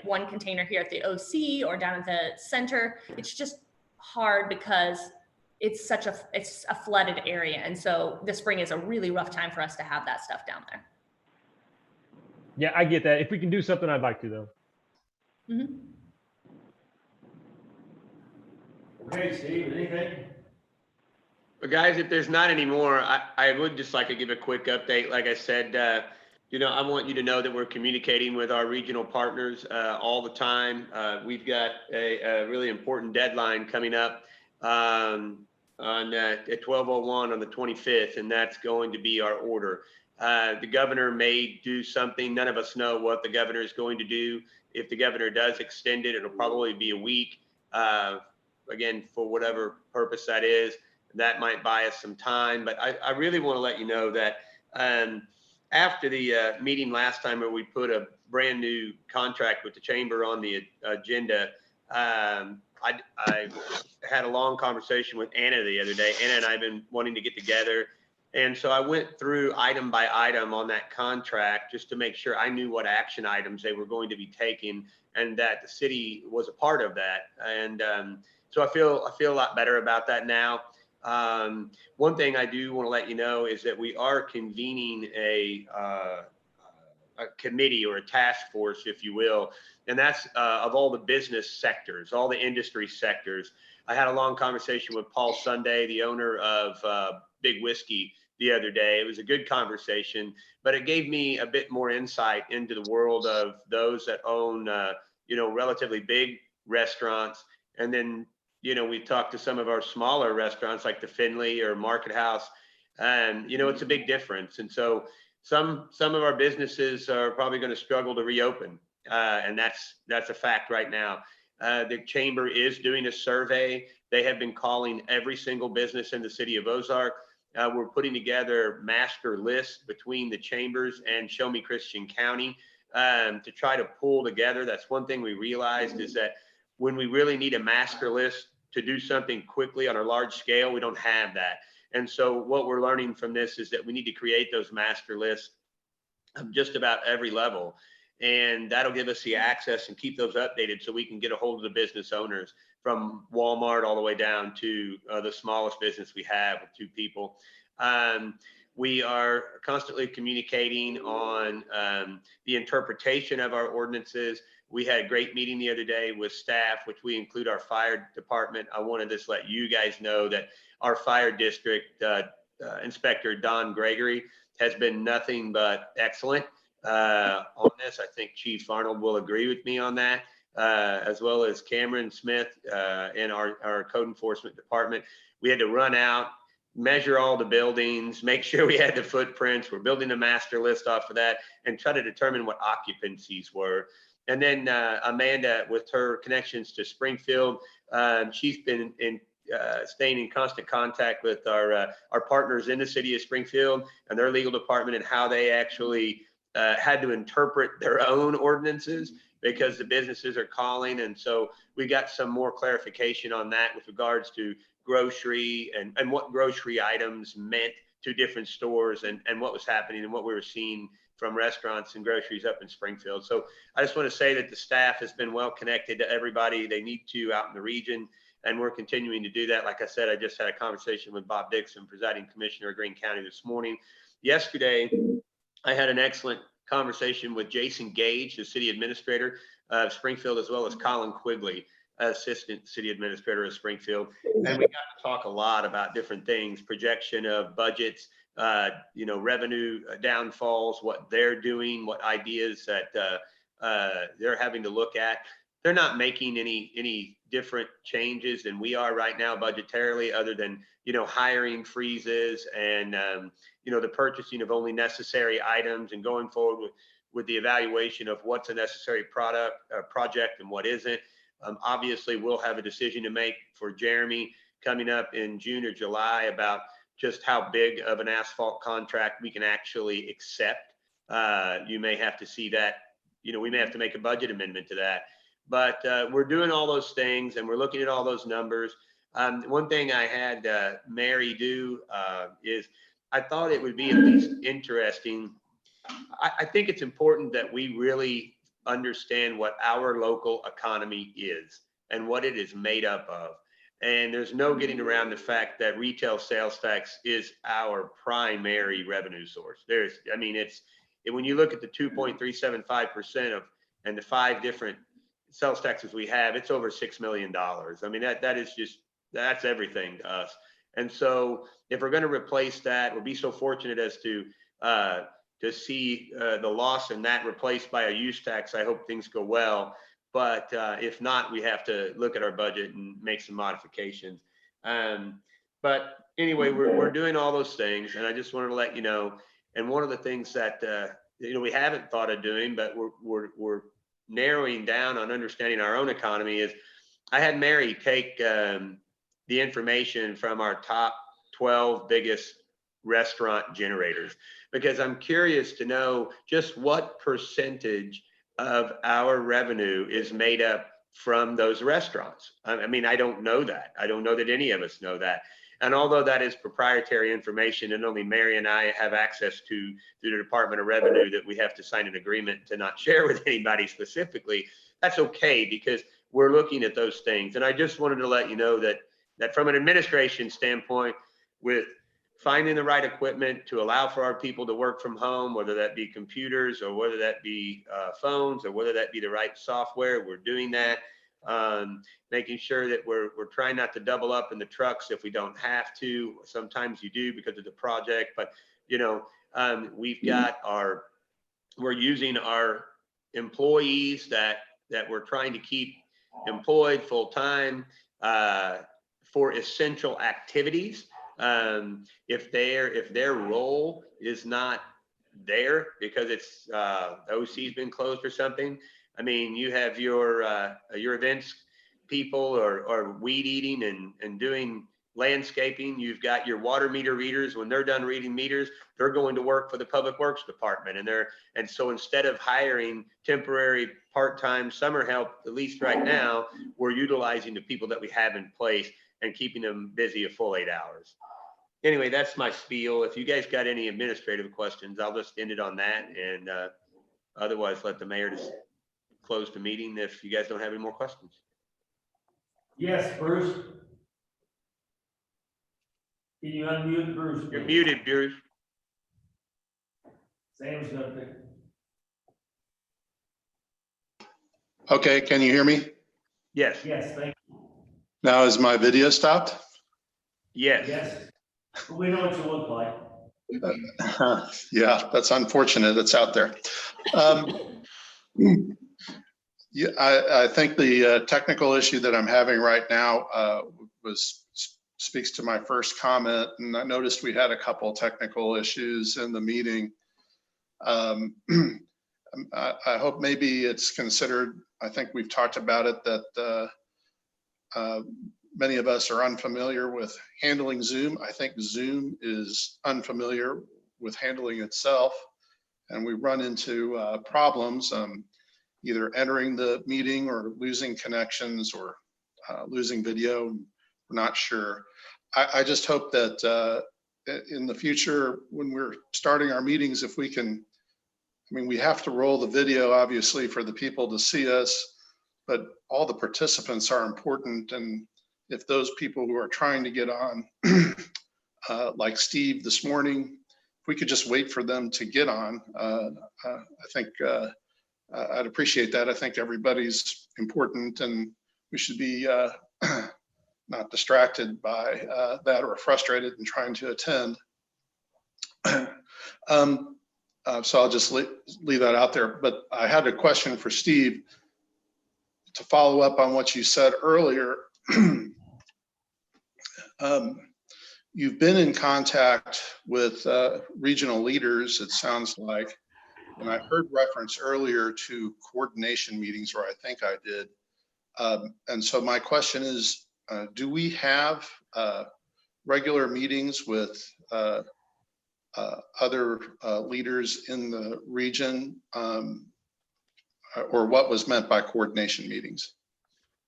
one container here at the OC or down at the center. It's just hard because it's a flooded area. And so the spring is a really rough time for us to have that stuff down there. Yeah, I get that. If we can do something, I'd like to though. Mm-hmm. Okay, Steve, anything? But guys, if there's not any more, I would just like to give a quick update. Like I said, you know, I want you to know that we're communicating with our regional partners all the time. We've got a really important deadline coming up on at 12:01 on the 25th, and that's going to be our order. The governor may do something. None of us know what the governor is going to do. If the governor does extend it, it'll probably be a week. Again, for whatever purpose that is, that might buy us some time. But I really want to let you know that after the meeting last time where we put a brand new contract with the chamber on the agenda, I had a long conversation with Anna the other day. Anna and I have been wanting to get together. And so I went through item by item on that contract just to make sure I knew what action items they were going to be taking and that the city was a part of that. And so I feel a lot better about that now. One thing I do want to let you know is that we are convening a committee or a task force, if you will, and that's of all the business sectors, all the industry sectors. I had a long conversation with Paul Sunday, the owner of Big Whiskey, the other day. It was a good conversation, but it gave me a bit more insight into the world of those that own, you know, relatively big restaurants. And then, you know, we talked to some of our smaller restaurants like the Finley or Market House, and, you know, it's a big difference. And so some of our businesses are probably going to struggle to reopen. And that's a fact right now. The chamber is doing a survey. They have been calling every single business in the city of Ozark. We're putting together master lists between the chambers and Show Me Christian County to try to pull together. That's one thing we realized is that when we really need a master list to do something quickly on a large scale, we don't have that. And so what we're learning from this is that we need to create those master lists of just about every level. And that'll give us the access and keep those updated so we can get a hold of the business owners from Walmart all the way down to the smallest business we have with 2 people. We are constantly communicating on the interpretation of our ordinances. We had a great meeting the other day with staff, which we include our fire department. I wanted to just let you guys know that our fire district inspector, Don Gregory, has been nothing but excellent on this. I think Chief Arnold will agree with me on that, as well as Cameron Smith in our code enforcement department. We had to run out, measure all the buildings, make sure we had the footprints. We're building a master list off of that and try to determine what occupancies were. And then Amanda, with her connections to Springfield, she's been staying in constant contact with our partners in the city of Springfield and their legal department and how they actually had to interpret their own ordinances because the businesses are calling. And so we got some more clarification on that with regards to grocery and what grocery items meant to different stores and what was happening and what we were seeing from restaurants and groceries up in Springfield. So I just want to say that the staff has been well connected to everybody they need to out in the region. And we're continuing to do that. Like I said, I just had a conversation with Bob Dixon, presiding commissioner of Greene County this morning. Yesterday, I had an excellent conversation with Jason Gage, the city administrator of Springfield, as well as Colin Quigley. Assistant City Administrator of Springfield. And we got to talk a lot about different things, projection of budgets, revenue downfalls, what they're doing, what ideas that they're having to look at. They're not making any different changes than we are right now budgetarily, other than, hiring freezes and, the purchasing of only necessary items and going forward with the evaluation of what's a necessary project and what isn't. Obviously, we'll have a decision to make for Jeremy coming up in June or July about just how big of an asphalt contract we can actually accept. You may have to see that, we may have to make a budget amendment to that. But we're doing all those things and we're looking at all those numbers. One thing I had Mary do is I thought it would be at least interesting. I think it's important that we really understand what our local economy is and what it is made up of. And there's no getting around the fact that retail sales tax is our primary revenue source. When you look at the 2.375% of, and the 5 different sales taxes we have, it's over $6 million. I mean, that's everything to us. And so if we're going to replace that, we'll be so fortunate as to see the loss in that replaced by a use tax. I hope things go well. But if not, we have to look at our budget and make some modifications. But anyway, we're doing all those things. And I just wanted to let you know, and one of the things that, we haven't thought of doing, but we're narrowing down on understanding our own economy is, I had Mary take the information from our top 12 biggest restaurant generators, because I'm curious to know just what percentage of our revenue is made up from those restaurants. I mean, I don't know that. I don't know that any of us know that. And although that is proprietary information and only Mary and I have access to through the Department of Revenue, that we have to sign an agreement to not share with anybody specifically, that's okay, because we're looking at those things. And I just wanted to let you know that from an administration standpoint, with finding the right equipment to allow for our people to work from home, whether that be computers or whether that be phones or whether that be the right software, we're doing that. Making sure that we're trying not to double up in the trucks if we don't have to. Sometimes you do because of the project, but we're using our employees that we're trying to keep employed full time for essential activities. If their role is not there because it's OC's been closed or something. I mean, you have your events people or weed eating and doing landscaping. You've got your water meter readers. When they're done reading meters, they're going to work for the Public Works Department. And so instead of hiring temporary part-time summer help, at least right now, we're utilizing the people that we have in place and keeping them busy a full 8 hours. Anyway, that's my spiel. If you guys got any administrative questions, I'll just end it on that. And otherwise, let the mayor just close the meeting if you guys don't have any more questions. Yes, Bruce. Can you unmute Bruce? You're muted, Bruce. Sam's gonna pick. Okay, can you hear me? Yes. Yes, thank you. Now is my video stopped? Yes. Yes. We know what you look like. Yeah, that's unfortunate. It's out there. Yeah, I think the technical issue that I'm having right now speaks to my first comment, and I noticed we had a couple technical issues in the meeting. I hope maybe it's considered. I think we've talked about it that many of us are unfamiliar with handling Zoom. I think Zoom is unfamiliar with handling itself, and we run into problems. Either entering the meeting or losing connections or losing video. We're not sure. I just hope that in the future, when we're starting our meetings, if we can, I mean, we have to roll the video, obviously, for the people to see us, but all the participants are important. And if those people who are trying to get on, like Steve this morning, if we could just wait for them to get on, I think I'd appreciate that. I think everybody's important, and we should be not distracted by that or frustrated in trying to attend. So I'll just leave that out there. But I had a question for Steve to follow up on what you said earlier. You've been in contact with regional leaders, it sounds like, and I heard reference earlier to coordination meetings, or I think I did. And so my question is, do we have regular meetings with other leaders in the region, or what was meant by coordination meetings?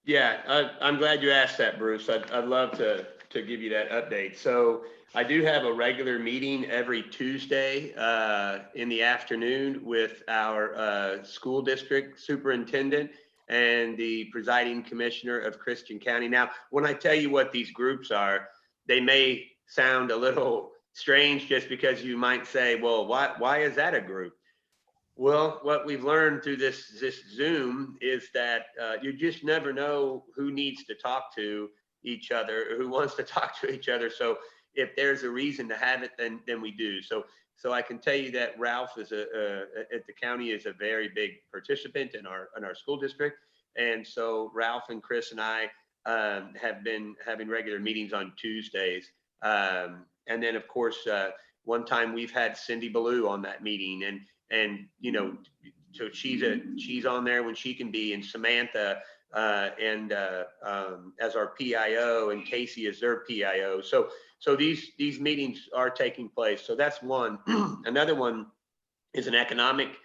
Yeah, I'm glad you asked that, Bruce. I'd love to give you that update. So I do have a regular meeting every Tuesday in the afternoon with our school district superintendent and the presiding commissioner of Christian County. Now, when I tell you what these groups are, they may sound a little strange just because you might say, well, why is that a group? Well, what we've learned through this Zoom is that you just never know who needs to talk to each other, or who wants to talk to each other. So if there's a reason to have it, then we do. So I can tell you that Ralph is at the county is a very big participant in our school district, and so Ralph and Chris and I have been having regular meetings on Tuesdays, and then of course one time we've had Cindy Ballou on that meeting, and you know, so she's on there when she can be, and Samantha and as our PIO, and Casey is their PIO. So these meetings are taking place. So that's one. Another one is an economic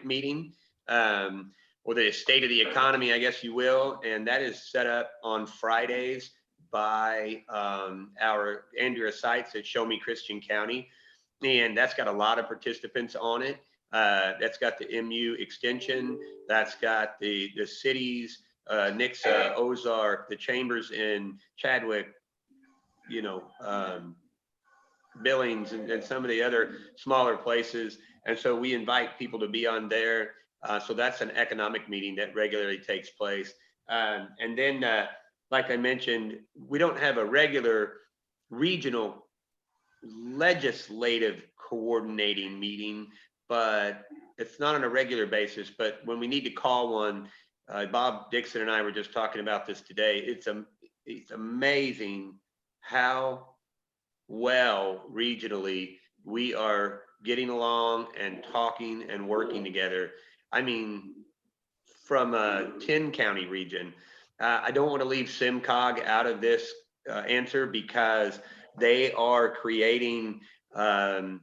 meeting, or the state of the economy, I guess you will, and that is set up on Fridays by our Andrea Sites at Show Me Christian County. And that's got a lot of participants on it. That's got the MU extension. That's got the cities, Nixa, Ozark, the chambers in Chadwick, you know, Billings, and some of the other smaller places. And so we invite people to be on there. So that's an economic meeting that regularly takes place. And then, like I mentioned, we don't have a regular regional legislative coordinating meeting, but it's not on a regular basis. But when we need to call one, Bob Dixon and I were just talking about this today. It's amazing how well regionally we are getting along and talking and working together. I mean, from a 10-county region, I don't want to leave SimCog out of this answer, because they are creating a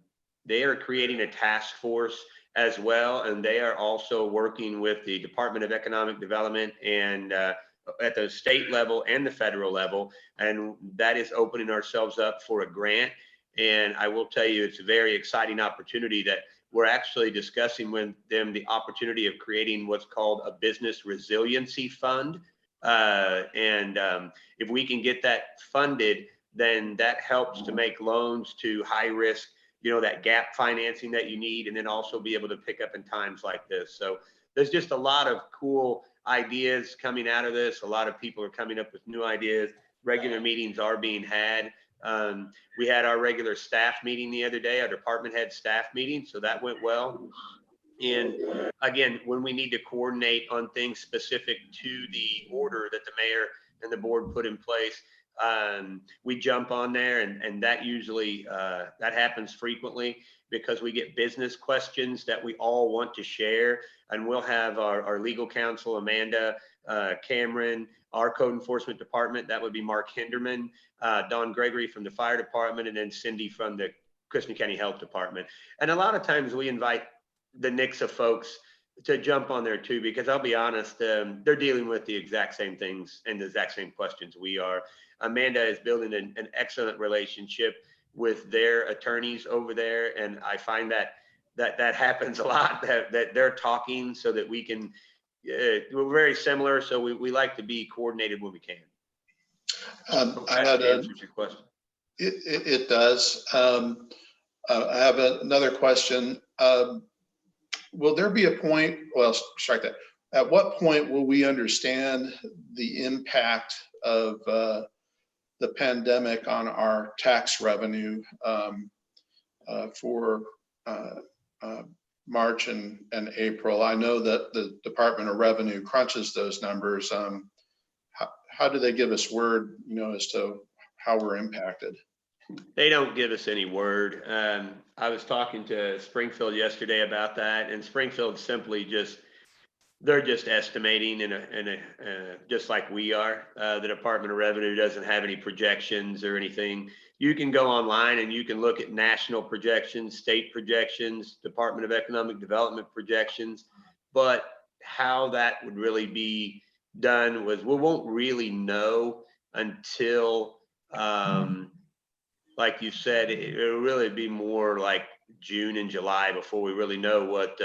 task force as well, and they are also working with the Department of Economic Development and at the state level and the federal level, and that is opening ourselves up for a grant. And I will tell you, it's a very exciting opportunity that we're actually discussing with them, the opportunity of creating what's called a business resiliency fund. If we can get that funded, then that helps to make loans to high risk, you know, that gap financing that you need, and then also be able to pick up in times like this. So there's just a lot of cool ideas coming out of this. A lot of people are coming up with new ideas. Regular meetings are being had. We had our regular staff meeting the other day, our department head staff meeting, so that went well. And again, when we need to coordinate on things specific to the order that the mayor and the board put in place, we jump on there, and that usually that happens frequently, because we get business questions that we all want to share, and we'll have our legal counsel, Amanda, Cameron, our code enforcement department, that would be Mark Hinderman, Don Gregory from the fire department, and then Cindy from the Christian County Health Department. And a lot of times we invite the Nixa folks to jump on there too, because I'll be honest, they're dealing with the exact same things and the exact same questions we are. Amanda is building an excellent relationship with their attorneys over there, and I find that happens a lot, that they're talking so that we can, we're very similar, so we like to be coordinated when we can. I had answers your question. It does. I have another question. Will there be a point, well, strike that. at what point will we understand the impact of the pandemic on our tax revenue for March and April? I know that the Department of Revenue crunches those numbers. How do they give us word, as to how we're impacted? They don't give us any word. I was talking to Springfield yesterday about that, and Springfield simply they're just estimating just like we are. The Department of Revenue doesn't have any projections or anything. You can go online and you can look at national projections, state projections, Department of Economic Development projections, but how that would really be done we won't really know until, like you said, it'll really be more like June and July before we really know what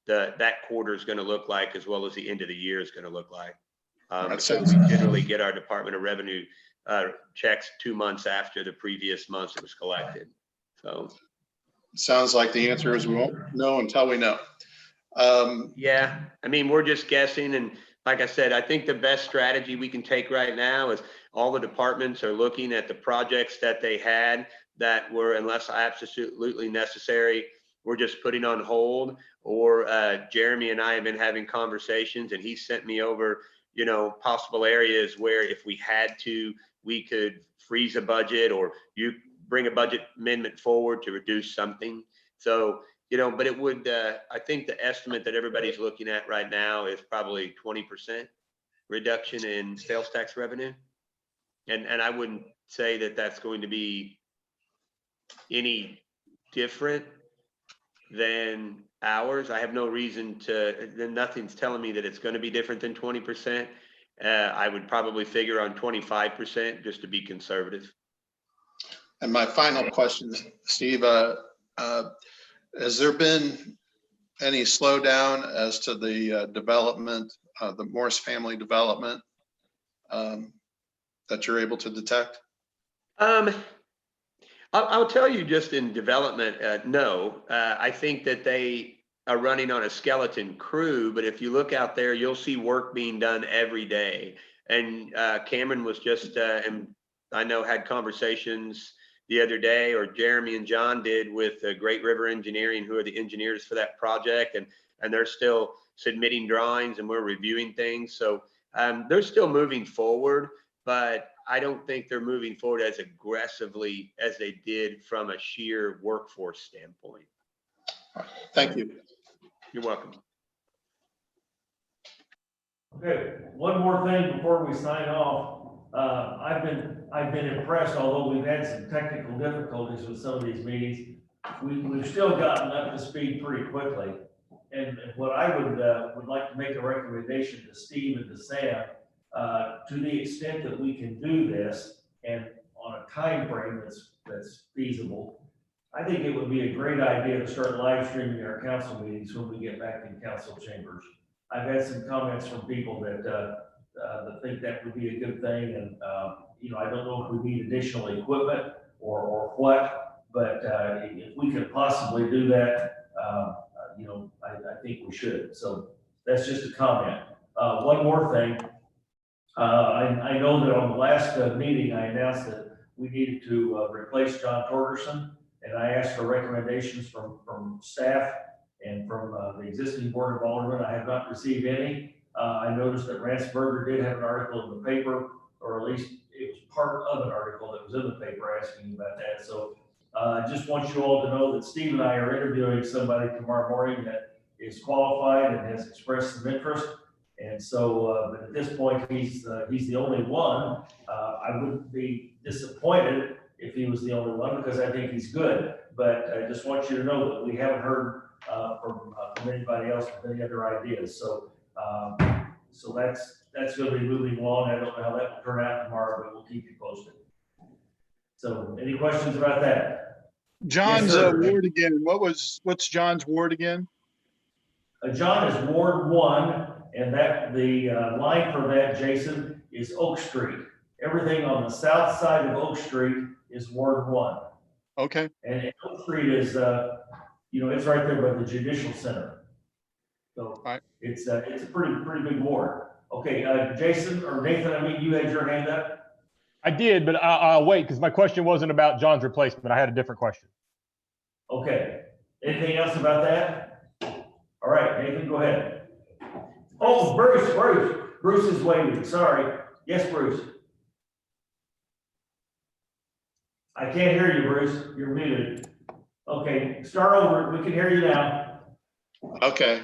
that quarter is going to look like, as well as the end of the year is going to look like. So we generally get our Department of Revenue checks 2 months after the previous months it was collected. So sounds like the answer is we won't know until we know. Yeah, I mean, we're just guessing. And like I said, I think the best strategy we can take right now is all the departments are looking at the projects that they had that were, unless absolutely necessary, we're just putting on hold. Or Jeremy and I have been having conversations, and he sent me over, possible areas where if we had to, we could freeze a budget, or you bring a budget amendment forward to reduce something. So, but it would, I think the estimate that everybody's looking at right now is probably 20% reduction in sales tax revenue. And I wouldn't say that that's going to be any different than ours. I have no reason nothing's telling me that it's going to be different than 20%. I would probably figure on 25% just to be conservative. And my final question, Steve, has there been any slowdown as to the development, the Morse family development that you're able to detect? I'll tell you, just in development, no. I think that they are running on a skeleton crew, but if you look out there, you'll see work being done every day. And Cameron was just, and I know had conversations the other day, or Jeremy and John did, with Great River Engineering, who are the engineers for that project, and they're still submitting drawings and we're reviewing things. So they're still moving forward, but I don't think they're moving forward as aggressively as they did from a sheer workforce standpoint. Thank you. You're welcome. Okay, one more thing before we sign off. I've been impressed, although we've had some technical difficulties with some of these meetings, we've still gotten up to speed pretty quickly. And what I would like to make a recommendation to Steve and to Sam, to the extent that we can do this and on a time frame that's feasible, I think it would be a great idea to start live streaming our council meetings when we get back in council chambers. I've had some comments from people that think that would be a good thing, and I don't know if we need additional equipment or what, but if we could possibly do that, I think we should. So that's just a comment. One more thing. I know that on the last meeting, I announced that we needed to replace John Torgerson, and I asked for recommendations from staff and from the existing Board of Aldermen. I have not received any. I noticed that Ransberger did have an article in the paper, or at least it was part of an article that was in the paper asking about that. So I just want you all to know that Steve and I are interviewing somebody tomorrow morning that is qualified and has expressed some interest. And so, but at this point, he's the only one. I wouldn't be disappointed if he was the only one, because I think he's good. But I just want you to know that we haven't heard from anybody else with any other ideas. So, so that's going to be moving along. I don't know how that will turn out tomorrow, but we'll keep you posted. So, any questions about that? John's Yes, ward again. What's John's ward again? John is Ward 1, and that the line for that, Jason, is Oak Street. Everything on the south side of Oak Street is Ward 1. Okay. And Oak Street is, it's right there by the Judicial Center. So Right. it's a pretty big ward. Okay, Jason or Nathan, I mean, you had your hand up. I did, but I'll wait because my question wasn't about John's replacement. I had a different question. Okay, anything else about that? All right, Nathan, go ahead. Oh, Bruce is waiting, sorry. Yes, Bruce. I can't hear you, Bruce, you're muted. Okay, start over, we can hear you now. Okay.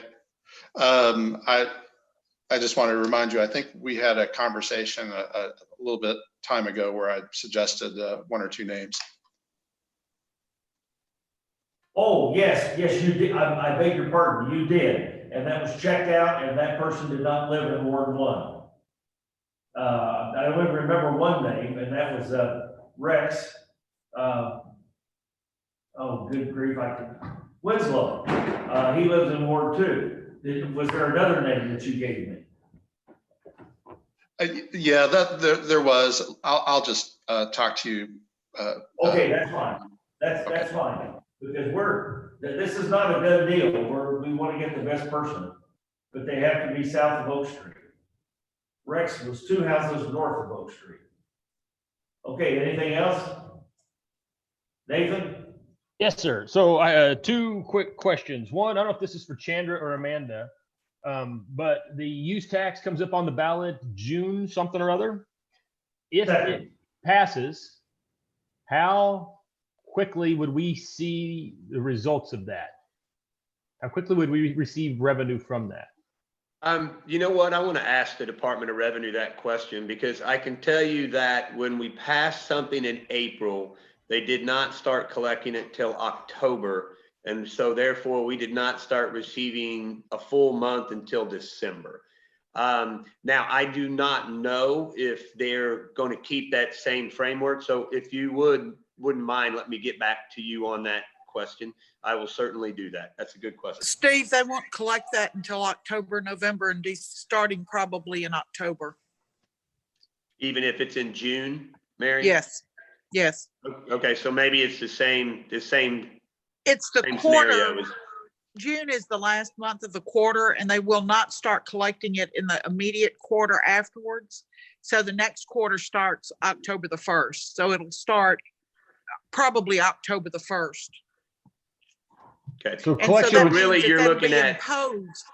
I just want to remind you, I think we had a conversation a little bit time ago where I suggested one or two names. Oh, yes, you did, I beg your pardon, you did, and that was checked out, and that person did not live in Ward 1. I only remember one name, and that was Rex. Oh, good grief, Winslow. He lives in Ward 2. Was there another name that you gave me? Yeah, there was. I'll just talk to you. Okay, that's fine. That's fine. Because this is not a done deal. We want to get the best person, but they have to be south of Oak Street. Rex was 2 houses north of Oak Street. Okay, anything else? Nathan? Yes, sir. So I have 2 quick questions. One, I don't know if this is for Chandra or Amanda, but the use tax comes up on the ballot June something or other. If it passes, how quickly would we see the results of that? How quickly would we receive revenue from that? You know what? I want to ask the Department of Revenue that question, because I can tell you that when we passed something in April, they did not start collecting it till October. And so therefore we did not start receiving a full month until December. Now I do not know if they're going to keep that same framework. So if you wouldn't mind, let me get back to you on that question. I will certainly do that. That's a good question. Steve, they won't collect that until October, November, and starting probably in October. Even if it's in June, Mary? Yes. Okay, so maybe it's the same. It's the quarter. June is the last month of the quarter, and they will not start collecting it in the immediate quarter afterwards. So the next quarter starts October the 1st. So it'll start probably October the 1st. Okay. So collection really you're looking at imposed.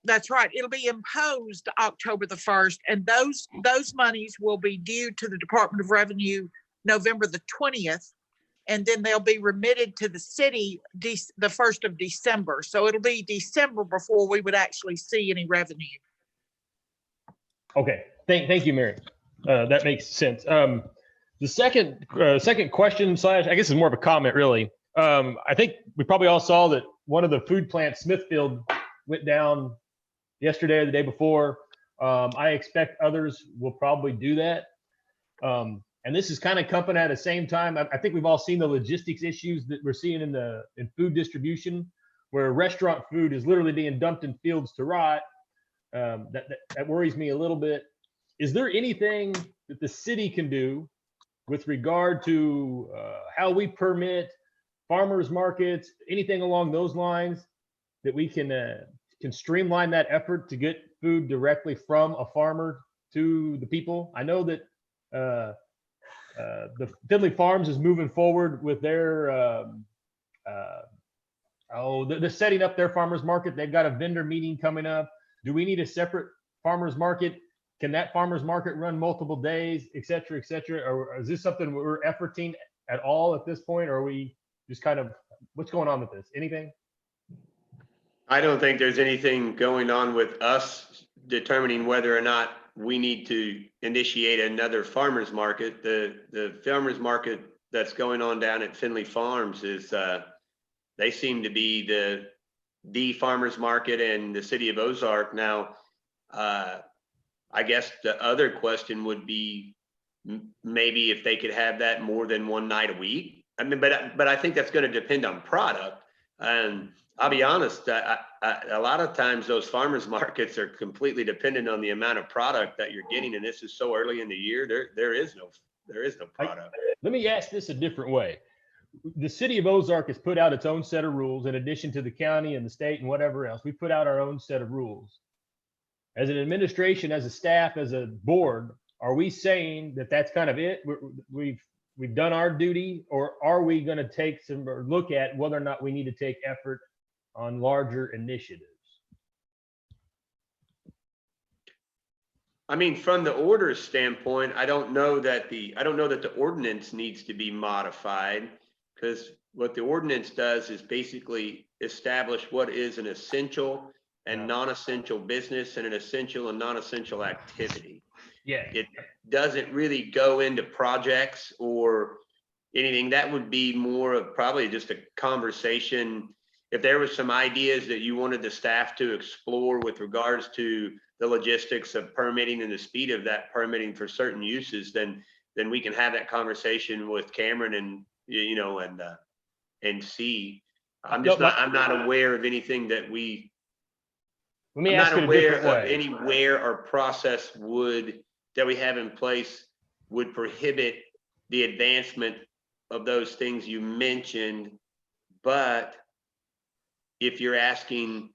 That's right. It'll be imposed October the 1st, and those monies will be due to the Department of Revenue November the 20th, and then they'll be remitted to the city the 1st of December. So it'll be December before we would actually see any revenue. Okay, thank you, Mary. That makes sense. The second question / I guess is more of a comment, really. I think we probably all saw that one of the food plants, Smithfield, went down yesterday or the day before. I expect others will probably do that. And this is kind of coming at the same time. I think we've all seen the logistics issues that we're seeing in food distribution, where restaurant food is literally being dumped in fields to rot. That worries me a little bit. Is there anything that the city can do with regard to how we permit farmers markets, anything along those lines, that we can streamline that effort to get food directly from a farmer to the people? I know that the Finley Farms is moving forward with their they're setting up their farmers market. They've got a vendor meeting coming up. Do we need a separate farmers market? Can that farmers market run multiple days, et cetera, or is this something we're efforting at all at this point, or are we just kind of, what's going on with this? Anything? I don't think there's anything going on with us determining whether or not we need to initiate another farmers market. The farmers market that's going on down at Finley Farms is they seem to be the farmers market in the city of Ozark. Now, I guess the other question would be maybe if they could have that more than one night a week. I mean, but I think that's going to depend on product. And I'll be honest, a lot of times those farmers markets are completely dependent on the amount of product that you're getting. And this is so early in the year, there is no product. Let me ask this a different way. the city of Ozark has put out its own set of rules in addition to the county and the state and whatever else. We put out our own set of rules. As an administration, as a staff, as a board, are we saying that that's kind of it? We've done our duty, or are we going to take some or look at whether or not we need to take effort on larger initiatives? I mean, from the order standpoint, I don't know that the ordinance needs to be modified, because what the ordinance does is basically establish what is an essential and non-essential business and an essential and non-essential activity. Yeah. It doesn't really go into projects or anything. That would be more of probably just a conversation. If there was some ideas that you wanted the staff to explore with regards to the logistics of permitting and the speed of that permitting for certain uses, then we can have that conversation with Cameron and, you know, and see. I'm not aware of anything that we, Let me I'm ask not it a aware different of way. anywhere our process that we have in place would prohibit the advancement of those things you mentioned. But if you're asking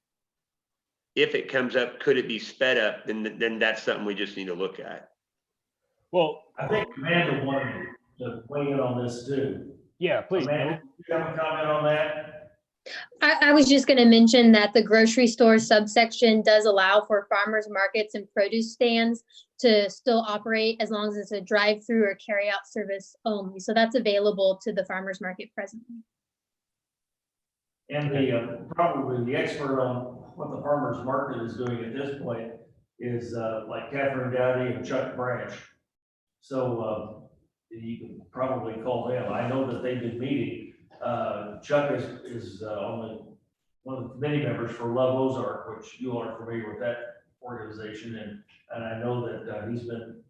if it comes up, could it be sped up, then that's something we just need to look at. Well, I think Amanda wanted to weigh in on this too. Yeah, please. Amanda, do you have a comment on that? I was just going to mention that the grocery store subsection does allow for farmers markets and produce stands to still operate as long as it's a drive-through or carry-out service only. So that's available to the farmers market presently. And probably the expert on what the farmer's market is doing at this point is like Catherine Dowdy and Chuck Branch. So you can probably call them. I know that they've been meeting. Chuck is on one of the committee members for Love Ozark, which you are familiar with that organization. And I know that he's been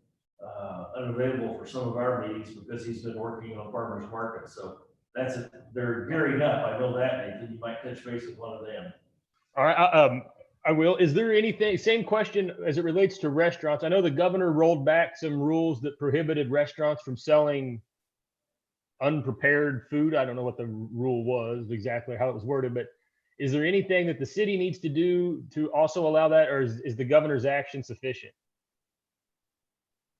unavailable for some of our meetings because he's been working on farmers market. So they're gearing up. I know that, Nathan. You might touch base with one of them. All right, I will. Is there anything, same question as it relates to restaurants? I know the governor rolled back some rules that prohibited restaurants from selling unprepared food. I don't know what the rule was, exactly how it was worded, but is there anything that the city needs to do to also allow that, or is the governor's action sufficient?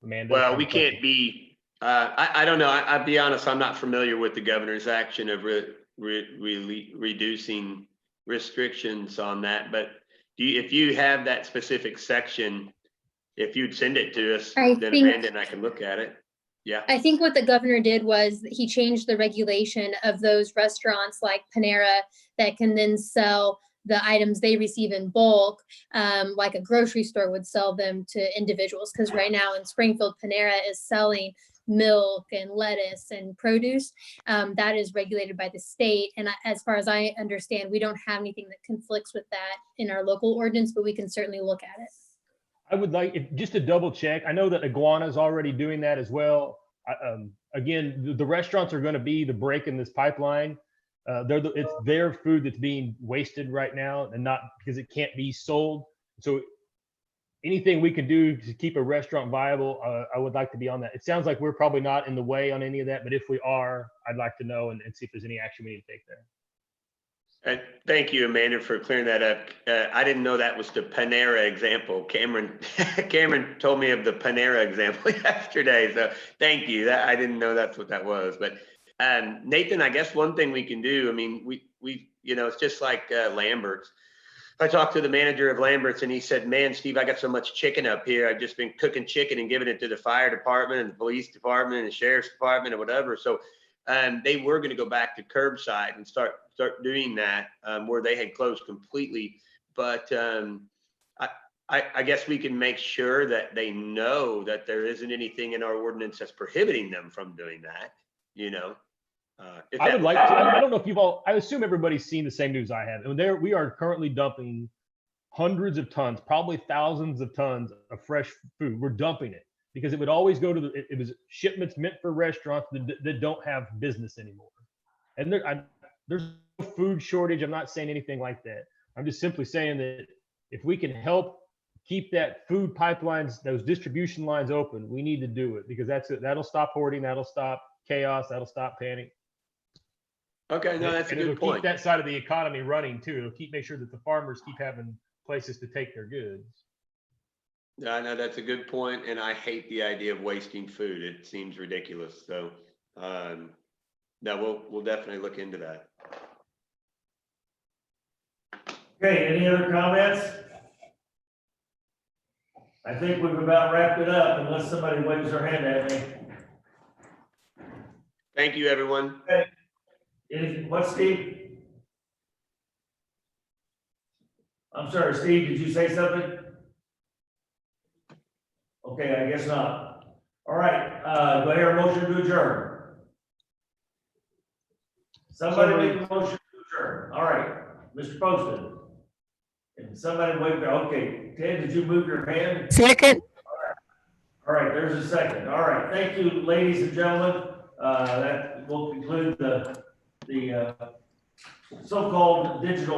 Amanda? Well, we can't be, I don't know. I'll be honest, I'm not familiar with the governor's action of reducing restrictions on that, but if you have that specific section, if you'd send it to us, then Amanda and I can look at it. Yeah. I think what the governor did was he changed the regulation of those restaurants like Panera that can then sell the items they receive in bulk, like a grocery store would sell them to individuals. Because right now in Springfield, Panera is selling milk and lettuce and produce. That is regulated by the state. And as far as I understand, we don't have anything that conflicts with that in our local ordinance, but we can certainly look at it. I would like just to double check. I know that Iguana is already doing that as well. Again, the restaurants are going to be the break in this pipeline. It's their food that's being wasted right now, and not because it can't be sold. So anything we can do to keep a restaurant viable, I would like to be on that. It sounds like we're probably not in the way on any of that, but if we are, I'd like to know and see if there's any action we need to take there. Thank you, Amanda, for clearing that up. I didn't know that was the Panera example. Cameron told me of the Panera example yesterday. So thank you. I didn't know that's what that was. But Nathan, I guess one thing we can do, I mean, we it's just like Lambert's. I talked to the manager of Lambert's and he said, man, Steve, I got so much chicken up here. I've just been cooking chicken and giving it to the fire department and the police department and the sheriff's department or whatever. So they were going to go back to curbside and start doing that where they had closed completely. But I guess we can make sure that they know that there isn't anything in our ordinance that's prohibiting them from doing that, I would like to. I don't know if you've all, I assume everybody's seen the same news I have. And we are currently dumping hundreds of tons, probably thousands of tons of fresh food. We're dumping it because it would always go to it was shipments meant for restaurants that don't have business anymore. And there's no food shortage. I'm not saying anything like that. I'm just simply saying that if we can help keep that food pipelines, those distribution lines open, we need to do it because that'll stop hoarding, that'll stop chaos, that'll stop panic. Okay, no, that's a And it'll good point. keep that side of the economy running too. It'll make sure that the farmers keep having places to take their goods. Yeah, no, that's a good point, and I hate the idea of wasting food. It seems ridiculous. So, no, we'll definitely look into that. Okay, any other comments? I think we've about wrapped it up unless somebody waves their hand at me. Thank you, everyone. What, Steve? I'm sorry, Steve, did you say something? Okay, I guess not. All right, do I hear a motion to adjourn? Somebody make a motion to adjourn. All right, Mr. Poston. And somebody wait there. Okay, Ted, did you move your hand? Second. All right, there's a second. All right, thank you, ladies and gentlemen. That will conclude the so-called digital